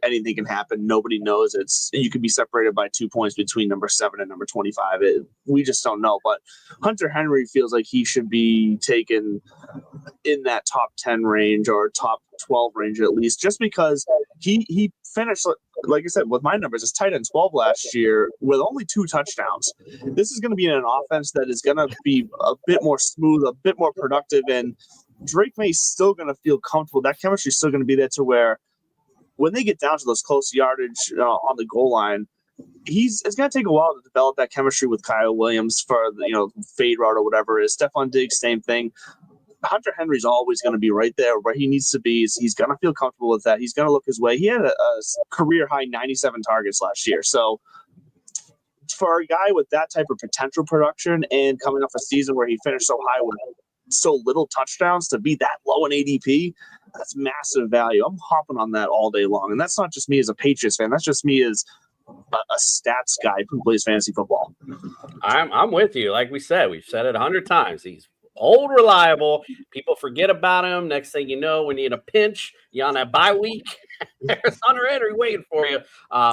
anything can happen. Nobody knows. You could be separated by 2 points between number 7 and number 25. We just don't know. But Hunter Henry feels like he should be taken in that top 10 range or top 12 range at least, just because he finished, like I said, with my numbers, as tight end 12 last year with only 2 touchdowns. This is going to be an offense that is going to be a bit more smooth, a bit more productive, and Drake May's still going to feel comfortable. That chemistry is still going to be there to where when they get down to those close yardage on the goal line, it's going to take a while to develop that chemistry with Kyle Williams for the fade route or whatever it is. Stephon Diggs, same thing. Hunter Henry's always going to be right there where he needs to be. He's going to feel comfortable with that. He's going to look his way. He had a career high 97 targets last year. So for a guy with that type of potential production and coming off a season where he finished so high with so little touchdowns, to be that low in ADP, that's massive value. I'm hopping on that all day long. And that's not just me as a Patriots fan. That's just me as a stats guy who plays fantasy football. I'm with you. Like we said, we've said it 100 times. He's old, reliable. People forget about him. Next thing you know, when you're in a pinch, you're on that bye week, there's Hunter Henry waiting for you.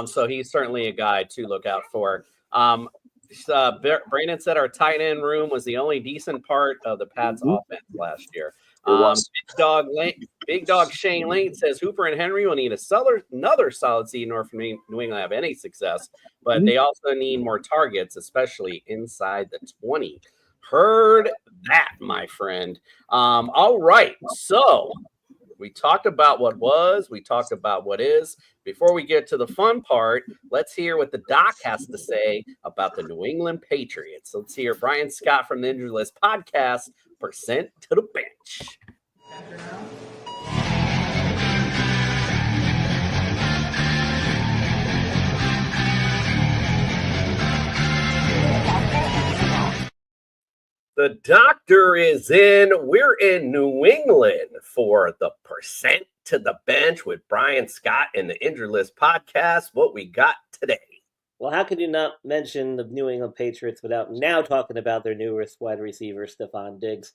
So he's certainly a guy to look out for. Brandon said our tight end room was the only decent part of the Pats offense last year. Big dog Shane Lane says Hooper and Henry will need another solid season in order for New England to have any success, but they also need more targets, especially inside the 20. Heard that, my friend. All right, so we talked about what was, we talked about what is. Before we get to the fun part, let's hear what the doc has to say about the New England Patriots. Let's hear Brian Scott from the Injury List podcast, Percent to the Bench. The doctor is in. We're in New England for the Percent to the Bench with Brian Scott and the Injury List podcast. What we got today? Well, how could you not mention the New England Patriots without now talking about their newest wide receiver, Stephon Diggs?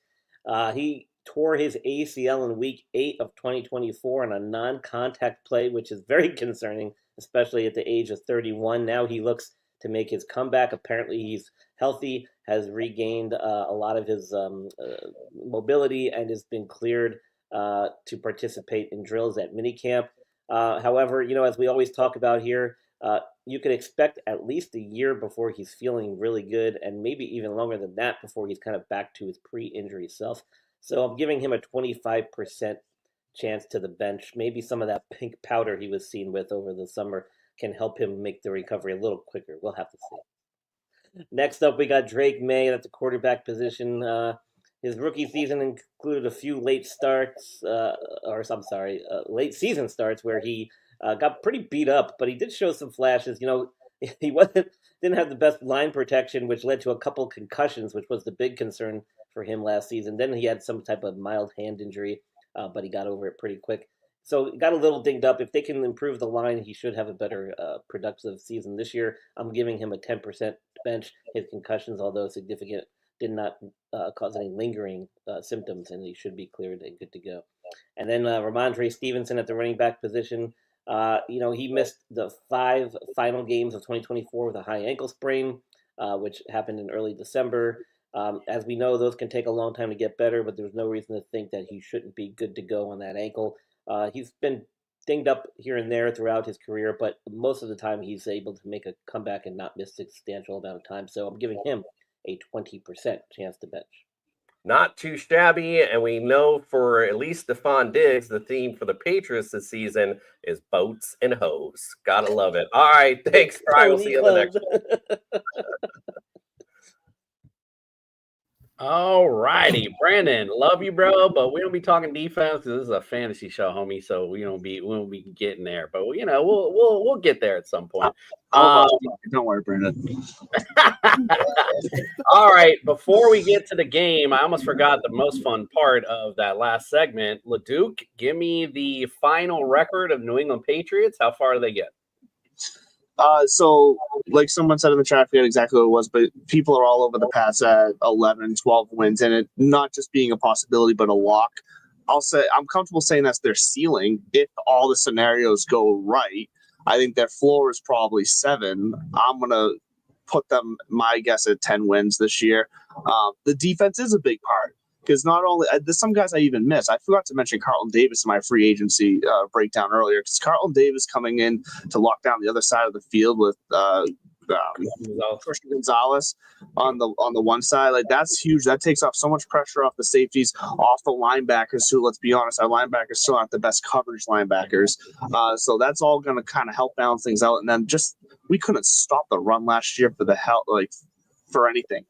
He tore his ACL in Week 8 of 2024 on a non-contact play, which is very concerning, especially at the age of 31. Now he looks to make his comeback. Apparently he's healthy, has regained a lot of his mobility, and has been cleared to participate in drills at minicamp. However, as we always talk about here, You could expect at least a year before he's feeling really good, and maybe even longer than that before he's kind of back to his pre-injury self. So I'm giving him a 25% chance to the bench. Maybe some of that pink powder he was seen with over the summer can help him make the recovery a little quicker. We'll have to see. Next up, we got Drake May at the quarterback position. His rookie season included a few late season starts where he got pretty beat up, but he did show some flashes. He didn't have the best line protection, which led to a couple concussions, which was the big concern for him last season. Then he had some type of mild hand injury, but he got over it pretty quick. So got a little dinged up. If they can improve the line, he should have a better productive season this year. I'm giving him a 10% bench. His concussions, although significant, did not cause any lingering symptoms, and he should be cleared and good to go. And then Ramondre Stevenson at the running back position. He missed the 5 final games of 2024 with a high ankle sprain, which happened in early December. As we know, those can take a long time to get better, but there's no reason to think that he shouldn't be good to go on that ankle. He's been dinged up here and there throughout his career, but most of the time he's able to make a comeback and not miss a substantial amount of time. So I'm giving him a 20% chance to bench. Not too shabby, and we know for at least Stephon Diggs, the theme for the Patriots this season is boats and hoes. Gotta love it. All right, thanks, Brian. We'll see you in the next one. All righty, Brandon, love you, bro, but we don't be talking defense because this is a fantasy show, homie. So we won't be getting there, but we'll get there at some point. Don't worry, Brandon. All right, before we get to the game, I almost forgot the most fun part of that last segment. LeDuc, give me the final record of New England Patriots. How far do they get? So, like someone said in the chat, I forget exactly what it was, but people are all over the pass at 11, 12 wins, and it not just being a possibility, but a lock. I'll say I'm comfortable saying that's their ceiling if all the scenarios go right. I think their floor is probably 7. I'm going to put them, my guess, at 10 wins this year. The defense is a big part. Because not only there's some guys I even miss. I forgot to mention Carlton Davis in my free agency breakdown earlier. Because Carlton Davis coming in to lock down the other side of the field with Christian Gonzalez on the one side, like that's huge. That takes off so much pressure off the safeties, off the linebackers. Who, let's be honest, our linebackers still aren't the best coverage linebackers. So that's all going to kind of help balance things out. And then we couldn't stop the run last year for anything.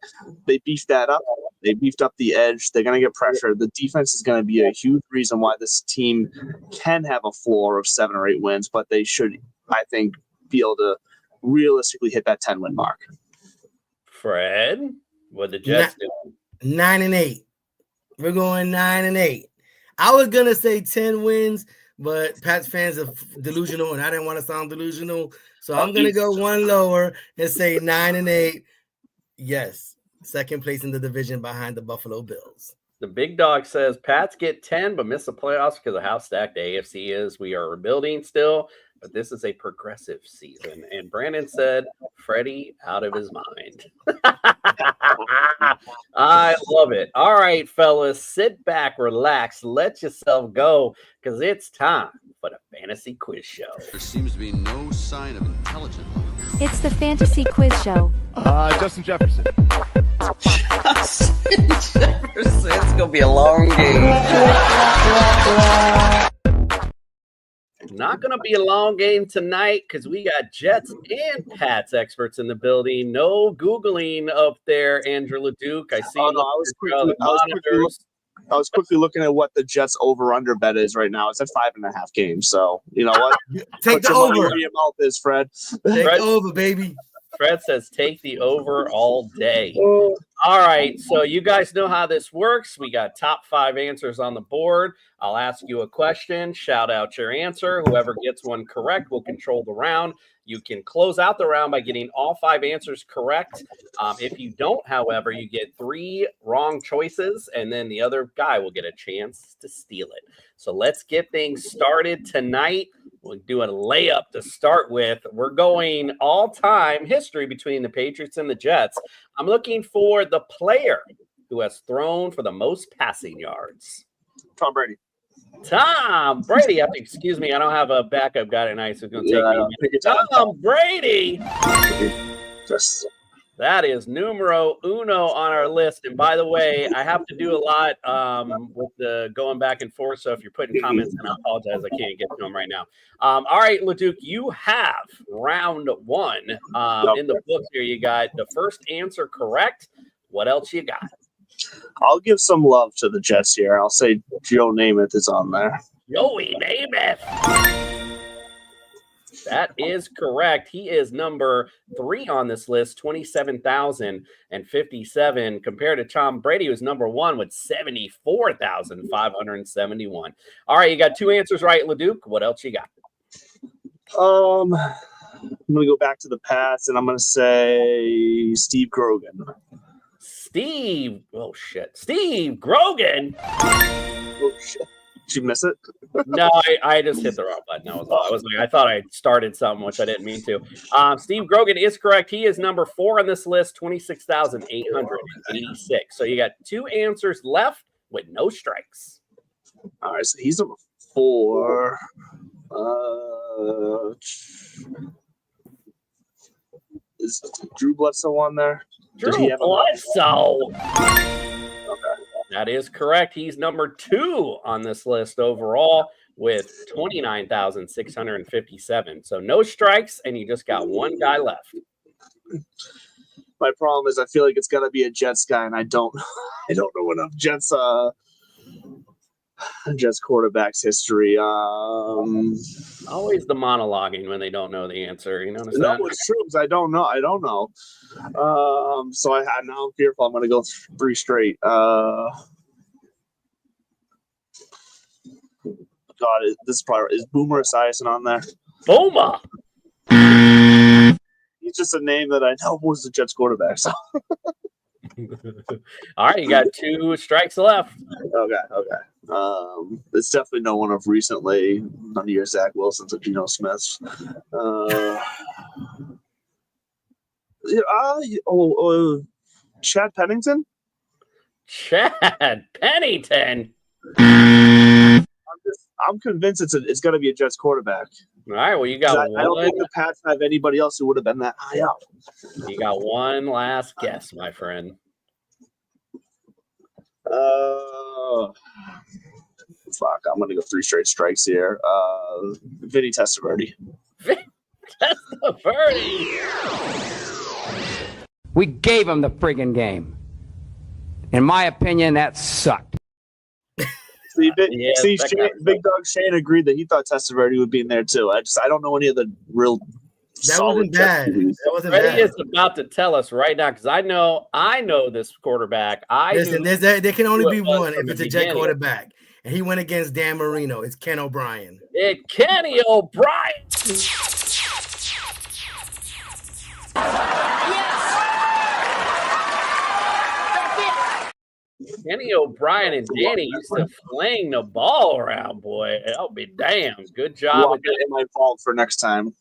They beefed that up. They beefed up the edge. They're going to get pressure. The defense is going to be a huge reason why this team can have a floor of 7 or 8 wins, but they should, I think, be able to realistically hit that 10-win mark. Fred, what the Jets do? 9-8. We're going 9-8. I was going to say 10 wins, but Pats fans are delusional, and I didn't want to sound delusional. So I'm going to go one lower and say 9-8. Yes, second place in the division behind the Buffalo Bills. The big dog says Pats get 10 but miss the playoffs because of how stacked the AFC is. We are rebuilding still, but this is a progressive season. And Brandon said Freddie out of his mind. I love it. All right, fellas, sit back, relax, let yourself go because it's time for the Fantasy Quiz Show. There seems to be no sign of intelligence. It's the Fantasy Quiz Show. Justin Jefferson. Justin Jefferson. It's going to be a long game. Not going to be a long game tonight because we got Jets and Pats experts in the building. No Googling up there, Andrew LeDuc. I see I was quickly looking at what the Jets over-under bet is right now. It's at 5.5 games. So, you know what? Take the over. Where your mouth is, Fred. Take the over, baby. Fred says take the over all day. All right, so you guys know how this works. We got top 5 answers on the board. I'll ask you a question, shout out your answer. Whoever gets one correct will control the round. You can close out the round by getting all 5 answers correct. If you don't, however, you get 3 wrong choices, and then the other guy will get a chance to steal it. So let's get things started tonight. We'll do a layup to start with. We're going all-time history between the Patriots and the Jets. I'm looking for the player who has thrown for the most passing yards. Tom Brady. Tom Brady. Excuse me, I don't have a backup guy tonight, so it's going to take me a minute. Tom Brady. Just That is numero uno on our list. And by the way, I have to do a lot with the going back and forth. So if you're putting comments in, I apologize. I can't get to them right now. All right, LeDuc, you have round one in the book here. You got the first answer correct. What else you got? I'll give some love to the Jets here. I'll say Joe Namath is on there. Joey Namath. That is correct. He is number 3 on this list, 27,057, compared to Tom Brady, who's number 1 with 74,571. All right, you got 2 answers right, LeDuc. What else you got? I'm going to go back to the past, and I'm going to say Steve Grogan. Steve Grogan. Oh, shit. Did you miss it? No, I just hit the wrong button. That was all. I thought I started something, which I didn't mean to. Steve Grogan is correct. He is number 4 on this list, 26,886. So you got 2 answers left with no strikes. All right, so he's number 4. Is Drew Bledsoe on there? Drew Bledsoe. That is correct. He's number 2 on this list overall with 29,657. So no strikes, and you just got 1 guy left. My problem is I feel like it's got to be a Jets guy, and I don't know enough Jets quarterbacks history. Always the monologuing when they don't know the answer. You notice that? No, it's true because I don't know. So now I'm fearful. I'm going to go 3 straight. God, is Boomer Esiason on there? Boomer. He's just a name that I know was the Jets quarterback. So. All right, you got 2 strikes left. Okay. It's definitely no one of recently. None of your Zach Wilsons or Geno Smiths. Chad Pennington? Chad Pennington. I'm convinced it's going to be a Jets quarterback. All right, well, you got one. I don't think the Pats have anybody else who would have been that high up. You got one last guess, my friend. Fuck, I'm going to go 3 straight strikes here. Vinny Testaverde. Testaverde. We gave him the friggin' game. In my opinion, that sucked. Big Dog Shane agreed that he thought Testaverde would be in there too. I don't know any of the real. That wasn't bad. Freddie is about to tell us right now because I know this quarterback. Listen, there can only be one if it's a Jet quarterback, and he went against Dan Marino. It's Ken O'Brien. It's Kenny O'Brien. Kenny O'Brien and Danny used to fling the ball around, boy. I'll be damned. Good job. Well, it might fall for next time.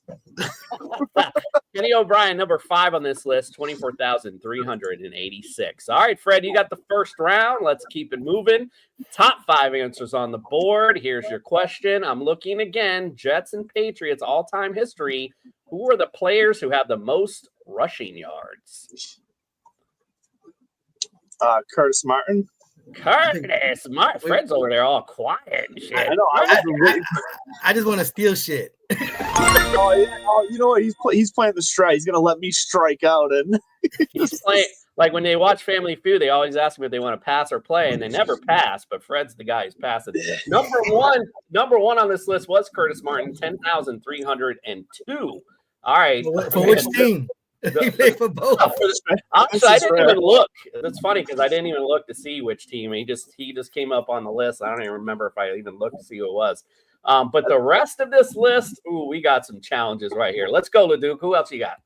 Kenny O'Brien, number 5 on this list, 24,386. All right, Fred, you got the first round. Let's keep it moving. Top 5 answers on the board. Here's your question. I'm looking again. Jets and Patriots all-time history. Who are the players who have the most rushing yards? Curtis Martin. Curtis Martin. Fred's over there all quiet and shit. I know. I just want to steal shit. You know what? He's playing the strike. He's gonna let me strike out, and he's playing like when they watch Family Feud. They always ask him if they want to pass or play, and they never pass. But Fred's the guy who's passing. Number one on this list was Curtis Martin, 10,302. All right, for which team? He played for both. Honestly, I didn't even look. That's funny because I didn't even look to see which team. He just came up on the list. I don't even remember if I even looked to see who it was. But the rest of this list, we got some challenges right here. Let's go, LeDuc. Who else you got?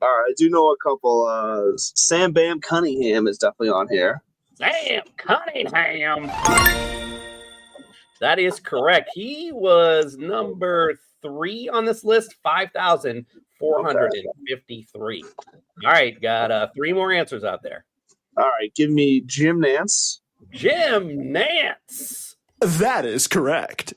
All right, I do know a couple. Sam Bam Cunningham is definitely on here. Sam Cunningham. That is correct. He was number 3 on this list, 5,453. All right, got 3 more answers out there. All right, give me Jim Nance. Jim Nance. That is correct.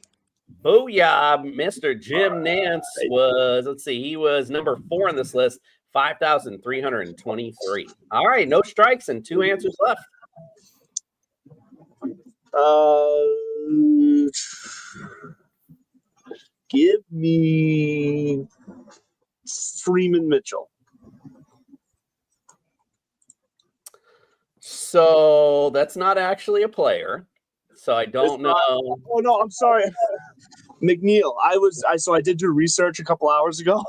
Booyah, Mr. Jim Nance was, he was number 4 on this list, 5,323. All right, no strikes and 2 answers left. Give me Freeman Mitchell. So that's not actually a player. So I don't know. Oh no, I'm sorry. McNeil. I did do research a couple hours ago.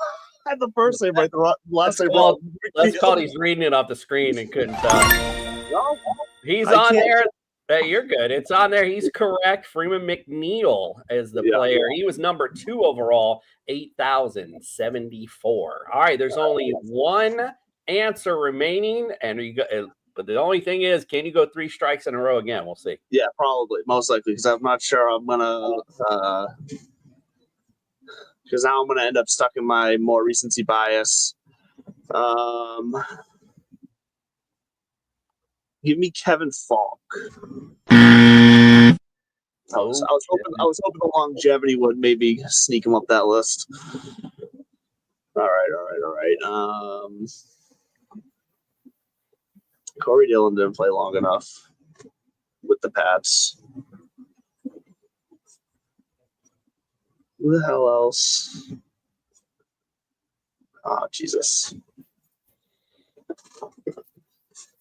I had the first name right, the last name wrong. That's called he's reading it off the screen and couldn't tell. He's on there. Hey, you're good. It's on there. He's correct. Freeman McNeil is the player. He was number 2 overall, 8,074. All right, there's only one answer remaining, and you got. But the only thing is, can you go 3 strikes in a row again? We'll see. Yeah, probably, most likely, because I'm not sure I'm gonna. Because now I'm gonna end up stuck in my more recency bias. Give me Kevin Falk. I was hoping the longevity would maybe sneak him up that list. All right. Corey Dillon didn't play long enough with the Pats. Who the hell else? Oh, Jesus.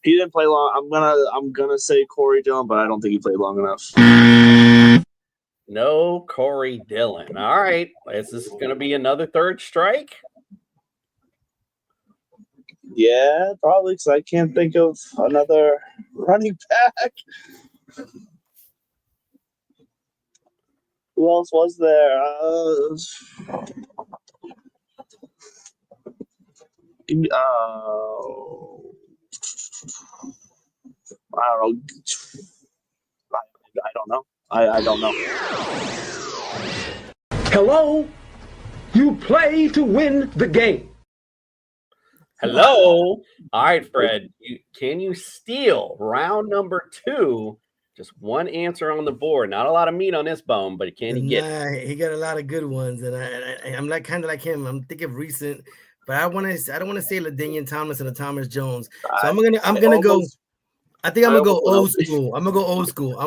He didn't play long. I'm gonna say Corey Dillon, but I don't think he played long enough. No Corey Dillon. All right. Is this gonna be another 3rd strike? Yeah, probably, because I can't think of another running back. Who else was there? I don't know. I don't know. Hello? You play to win the game. Hello. All right, Fred. Can you steal round number 2? Just one answer on the board. Not a lot of meat on this bone, but can he get? He got a lot of good ones, and I'm like kind of like him. I'm thinking of recent, but I don't want to say LaDainian Tomlinson or Thomas Jones. So I'm gonna go. I think I'm gonna go old school. I'm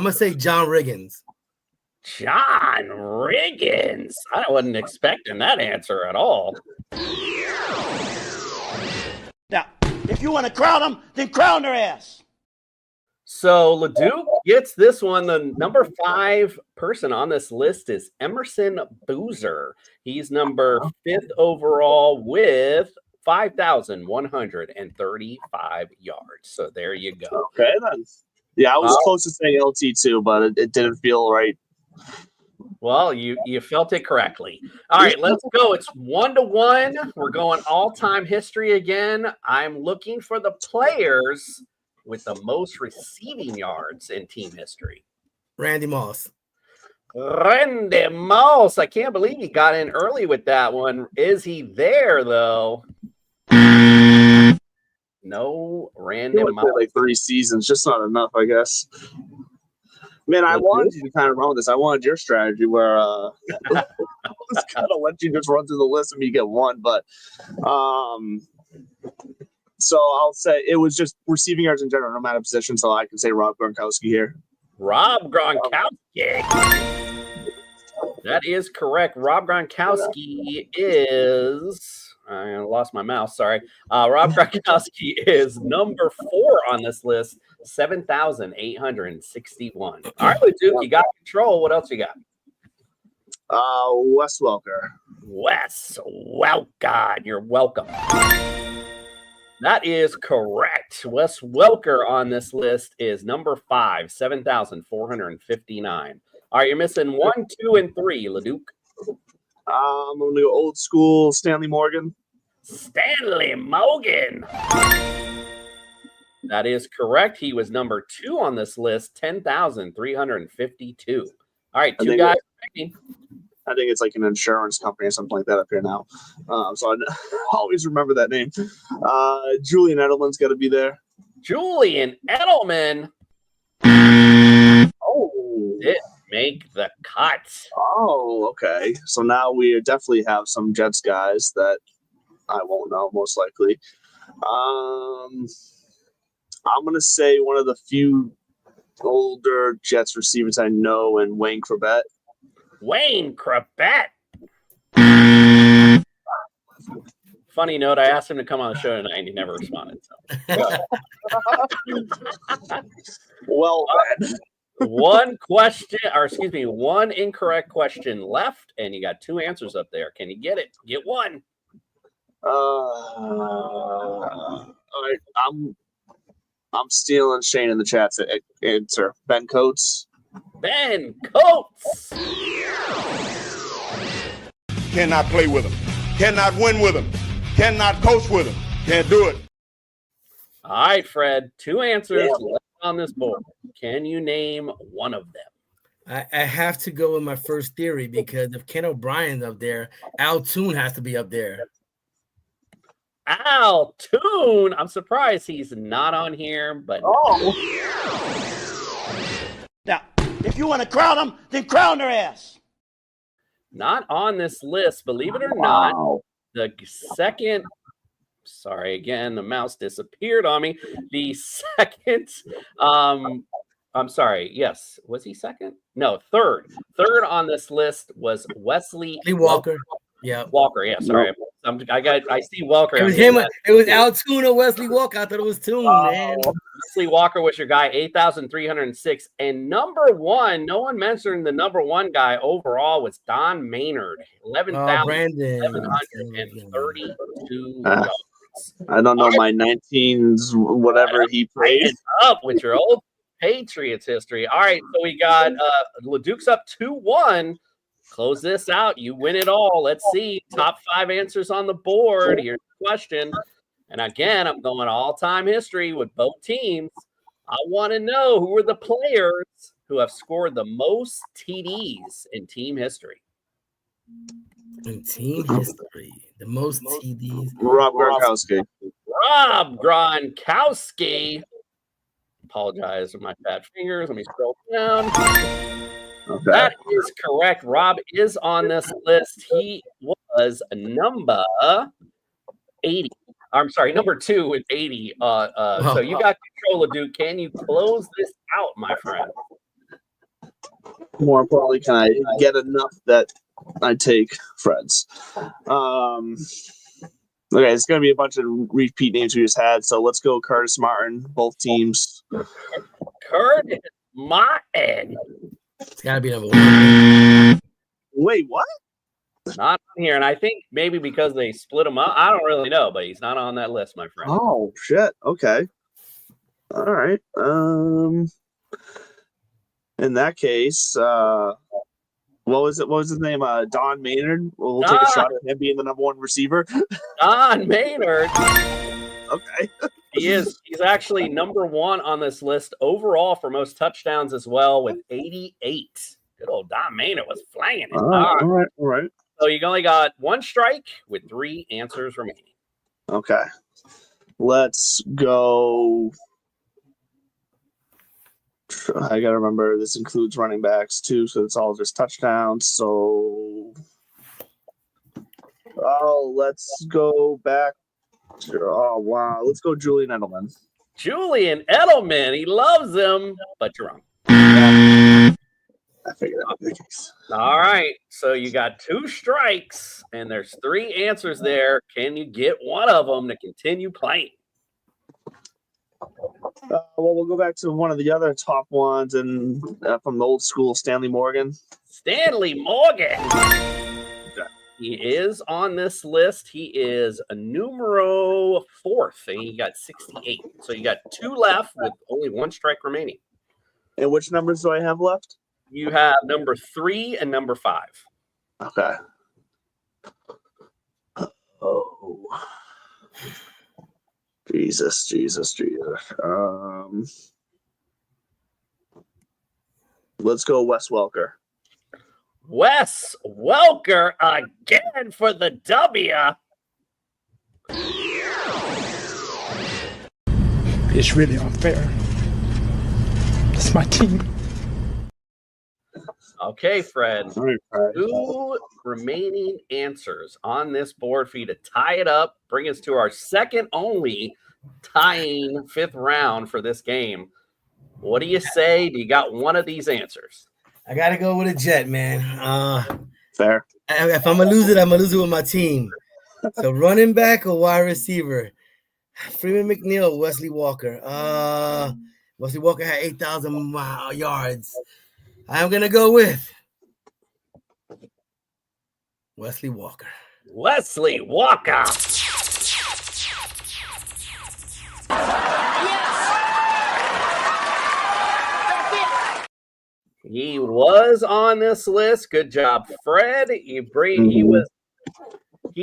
gonna say John Riggins. John Riggins. I wasn't expecting that answer at all. Now, if you want to crown them, then crown their ass. So LeDuc gets this one. The number 5 person on this list is Emerson Boozer. He's number 5th overall with 5,135 yards. So there you go. Okay, then. Yeah, I was close to saying LT too, but it didn't feel right. Well, you felt it correctly. All right, let's go. It's 1-1. We're going all-time history again. I'm looking for the players with the most receiving yards in team history. Randy Moss. Randy Moss. I can't believe he got in early with that one. Is he there, though? No, Randy Moss. Like 3 seasons, just not enough, I guess. Man, I wanted you to kind of run with this. I wanted your strategy where I was kind of let you just run through the list and you get one. But so I'll say it was just receiving yards in general, no matter position. So I can say Rob Gronkowski here. Rob Gronkowski. That is correct. Rob Gronkowski is. I lost my mouse. Sorry. Rob Gronkowski is number 4 on this list, 7,861. All right, Duke, you got control. What else you got? Wes Welker. Wes Welker. You're welcome. That is correct. Wes Welker on this list is number 5, 7,459. All right, you're missing 1, 2, and 3, Leduc. I'm going to go old school Stanley Morgan. Stanley Morgan. That is correct. He was number 2 on this list, 10,352. All right, 2 guys. I think it's like an insurance company or something like that up here now. So I always remember that name. Julian Edelman's got to be there. Julian Edelman. Oh. make the cut. Oh, okay. So now we definitely have some Jets guys that I won't know, most likely. I'm going to say one of the few older Jets receivers I know, and Wayne Corbett. Wayne Corbett. Funny note, I asked him to come on the show tonight, and he never responded. So. Well, one incorrect question left, and you got 2 answers up there. Can you get it? Get one. All right, I'm stealing Shane in the chat to answer. Ben Coates. Ben Coates. Cannot play with him. Cannot win with him. Cannot coach with him. Can't do it. All right, Fred. 2 answers left on this board. Can you name one of them? I have to go with my first theory because if Ken O'Brien's up there, Al Toon has to be up there. Al Toon. I'm surprised he's not on here, but Now, if you want to crown them, then crown their ass. Not on this list, believe it or not. The second, sorry, again, the mouse disappeared on me. The second, I'm sorry, yes, was he second? No, third. Third on this list was Wesley Walker. Yeah, Walker. Yeah, sorry. I see Walker. It was him. It was Al Toon or Wesley Walker. I thought it was Toon, man. Wesley Walker was your guy, 8,306. And number one, no one mentioned the number one guy overall was Don Maynard, 11,732 yards. I don't know my 19s, whatever he played. Up with your old Patriots history. All right, so we got LeDuc's up 2-1. Close this out. You win it all. Let's see. Top 5 answers on the board. Here's the question. And again, I'm going all-time history with both teams. I want to know who are the players who have scored the most TDs in team history. In team history, the most TDs. Rob Gronkowski. Rob Gronkowski. Apologize for my fat fingers. Let me scroll down. Okay. That is correct. Rob is on this list. He was number 80. I'm sorry, number 2 with 80. So you got control of Duke. Can you close this out, my friend? More importantly, can I get enough that I take Fred's? Okay, it's going to be a bunch of repeat names we just had. So let's go Curtis Martin, both teams. Curtis Martin. It's got to be number 1. Wait, what? Not on here. And I think maybe because they split him up. I don't really know, but he's not on that list, my friend. Oh, shit. Okay. All right. In that case, what was it? What was his name? Don Maynard. We'll take a shot at him being the number 1 receiver. Don Maynard. Okay. He's actually number 1 on this list overall for most touchdowns as well with 88. Good old Don Maynard was flanging it. All right. So you only got 1 strike with 3 answers remaining. Okay. Let's go. I got to remember this includes running backs too, so it's all just touchdowns. So, let's go back. Oh, wow. Let's go Julian Edelman. Julian Edelman. He loves him, but you're wrong. I figured out the case. All right. So you got 2 strikes, and there's 3 answers there. Can you get one of them to continue playing? Well, we'll go back to one of the other top ones, and from the old school, Stanley Morgan. Stanley Morgan. Okay. He is on this list. He is a numero 4th, and he got 68. So you got 2 left with only 1 strike remaining. And which numbers do I have left? You have number 3 and number 5. Okay. Oh. Jesus. Let's go Wes Welker. Wes Welker again for the W. It's really unfair. It's my team. Okay, Fred. All right, Fred. 2 remaining answers on this board for you to tie it up, bring us to our second only tying 5th round for this game. What do you say? Do you got one of these answers? I gotta go with a Jet, man. Fair. If I'm gonna lose it, I'm gonna lose it with my team. So running back or wide receiver? Freeman McNeil, Wesley Walker. Wesley Walker had 8,000 yards. I'm gonna go with Wesley Walker. Wesley Walker. He was on this list. Good job, Fred. He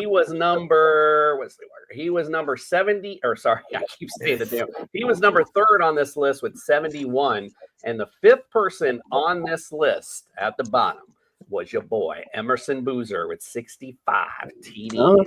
was number Wesley Walker. He was number 70, or sorry, I keep saying it down. He was number 3rd on this list with 71. And the 5th person on this list at the bottom was your boy, Emerson Boozer, with 65 TDs. Oh.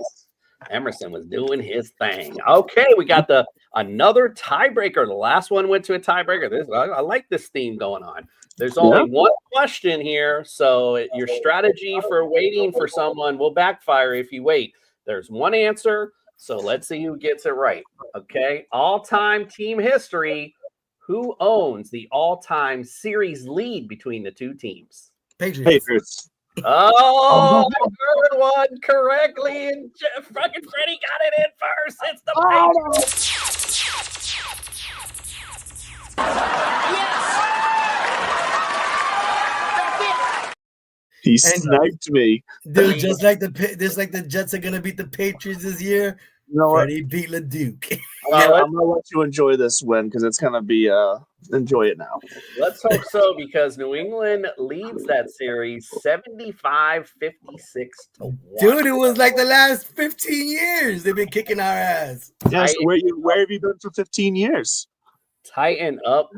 Emerson was doing his thing. Okay, we got another tiebreaker. The last one went to a tiebreaker. I like this theme going on. There's only one question here, so your strategy for waiting for someone will backfire if you wait. There's one answer, so let's see who gets it right. Okay, all-time team history. Who owns the all-time series lead between the 2 teams? Patriots. Oh, I heard one correctly, and fucking Freddie got it in first. It's the Patriots. He sniped me. Dude, just like the Jets are gonna beat the Patriots this year, Freddie beat LeDuc. I'm gonna let you enjoy this win because it's gonna be enjoy it now. Let's hope so, because New England leads that series 75-56 to 1. Dude, it was like the last 15 years they've been kicking our ass. Yeah, so where have you been for 15 years? Tighten up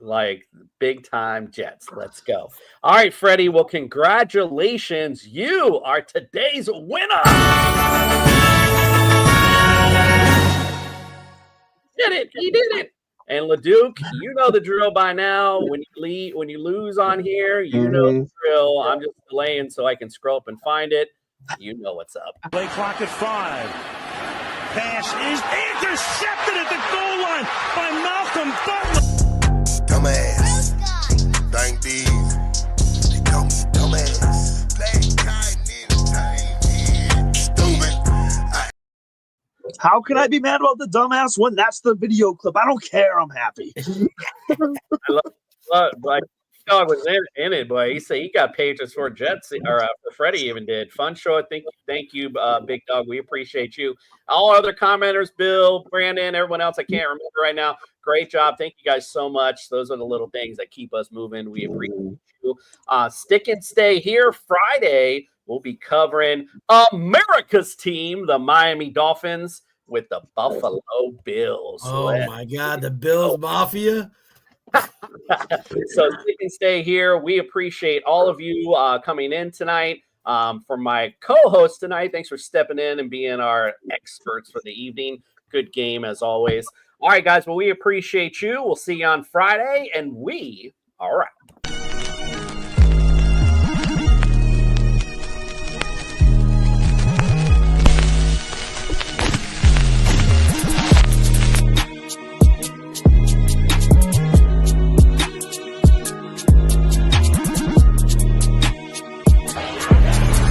like big time Jets. Let's go. All right, Freddie. Well, congratulations. You are today's winner. Did it. He did it. And LeDuc, you know the drill by now. When you lose on here, you know the drill. I'm just delaying so I can scroll up and find it. You know what's up. Play clock at 5. Pass is intercepted at the goal line by Malcolm Butler. Dumbass. Thank these. They call me dumbass. Stupid. How can I be mad about the dumbass one? That's the video clip. I don't care. I'm happy. I love like dog was in it, boy. He said he got Patriots for Jets, or Freddie even did. Fun show. Thank you, Big Dog. We appreciate you. All other commenters, Bill, Brandon, everyone else I can't remember right now. Great job. Thank you guys so much. Those are the little things that keep us moving. We appreciate you. Stick and stay here. Friday, we'll be covering America's team, the Miami Dolphins, with the Buffalo Bills. Oh, my God. The Bills Mafia. So stick and stay here. We appreciate all of you coming in tonight. For my co-host tonight, thanks for stepping in and being our experts for the evening. Good game as always. All right, guys. Well, we appreciate you. We'll see you on Friday, and we are out.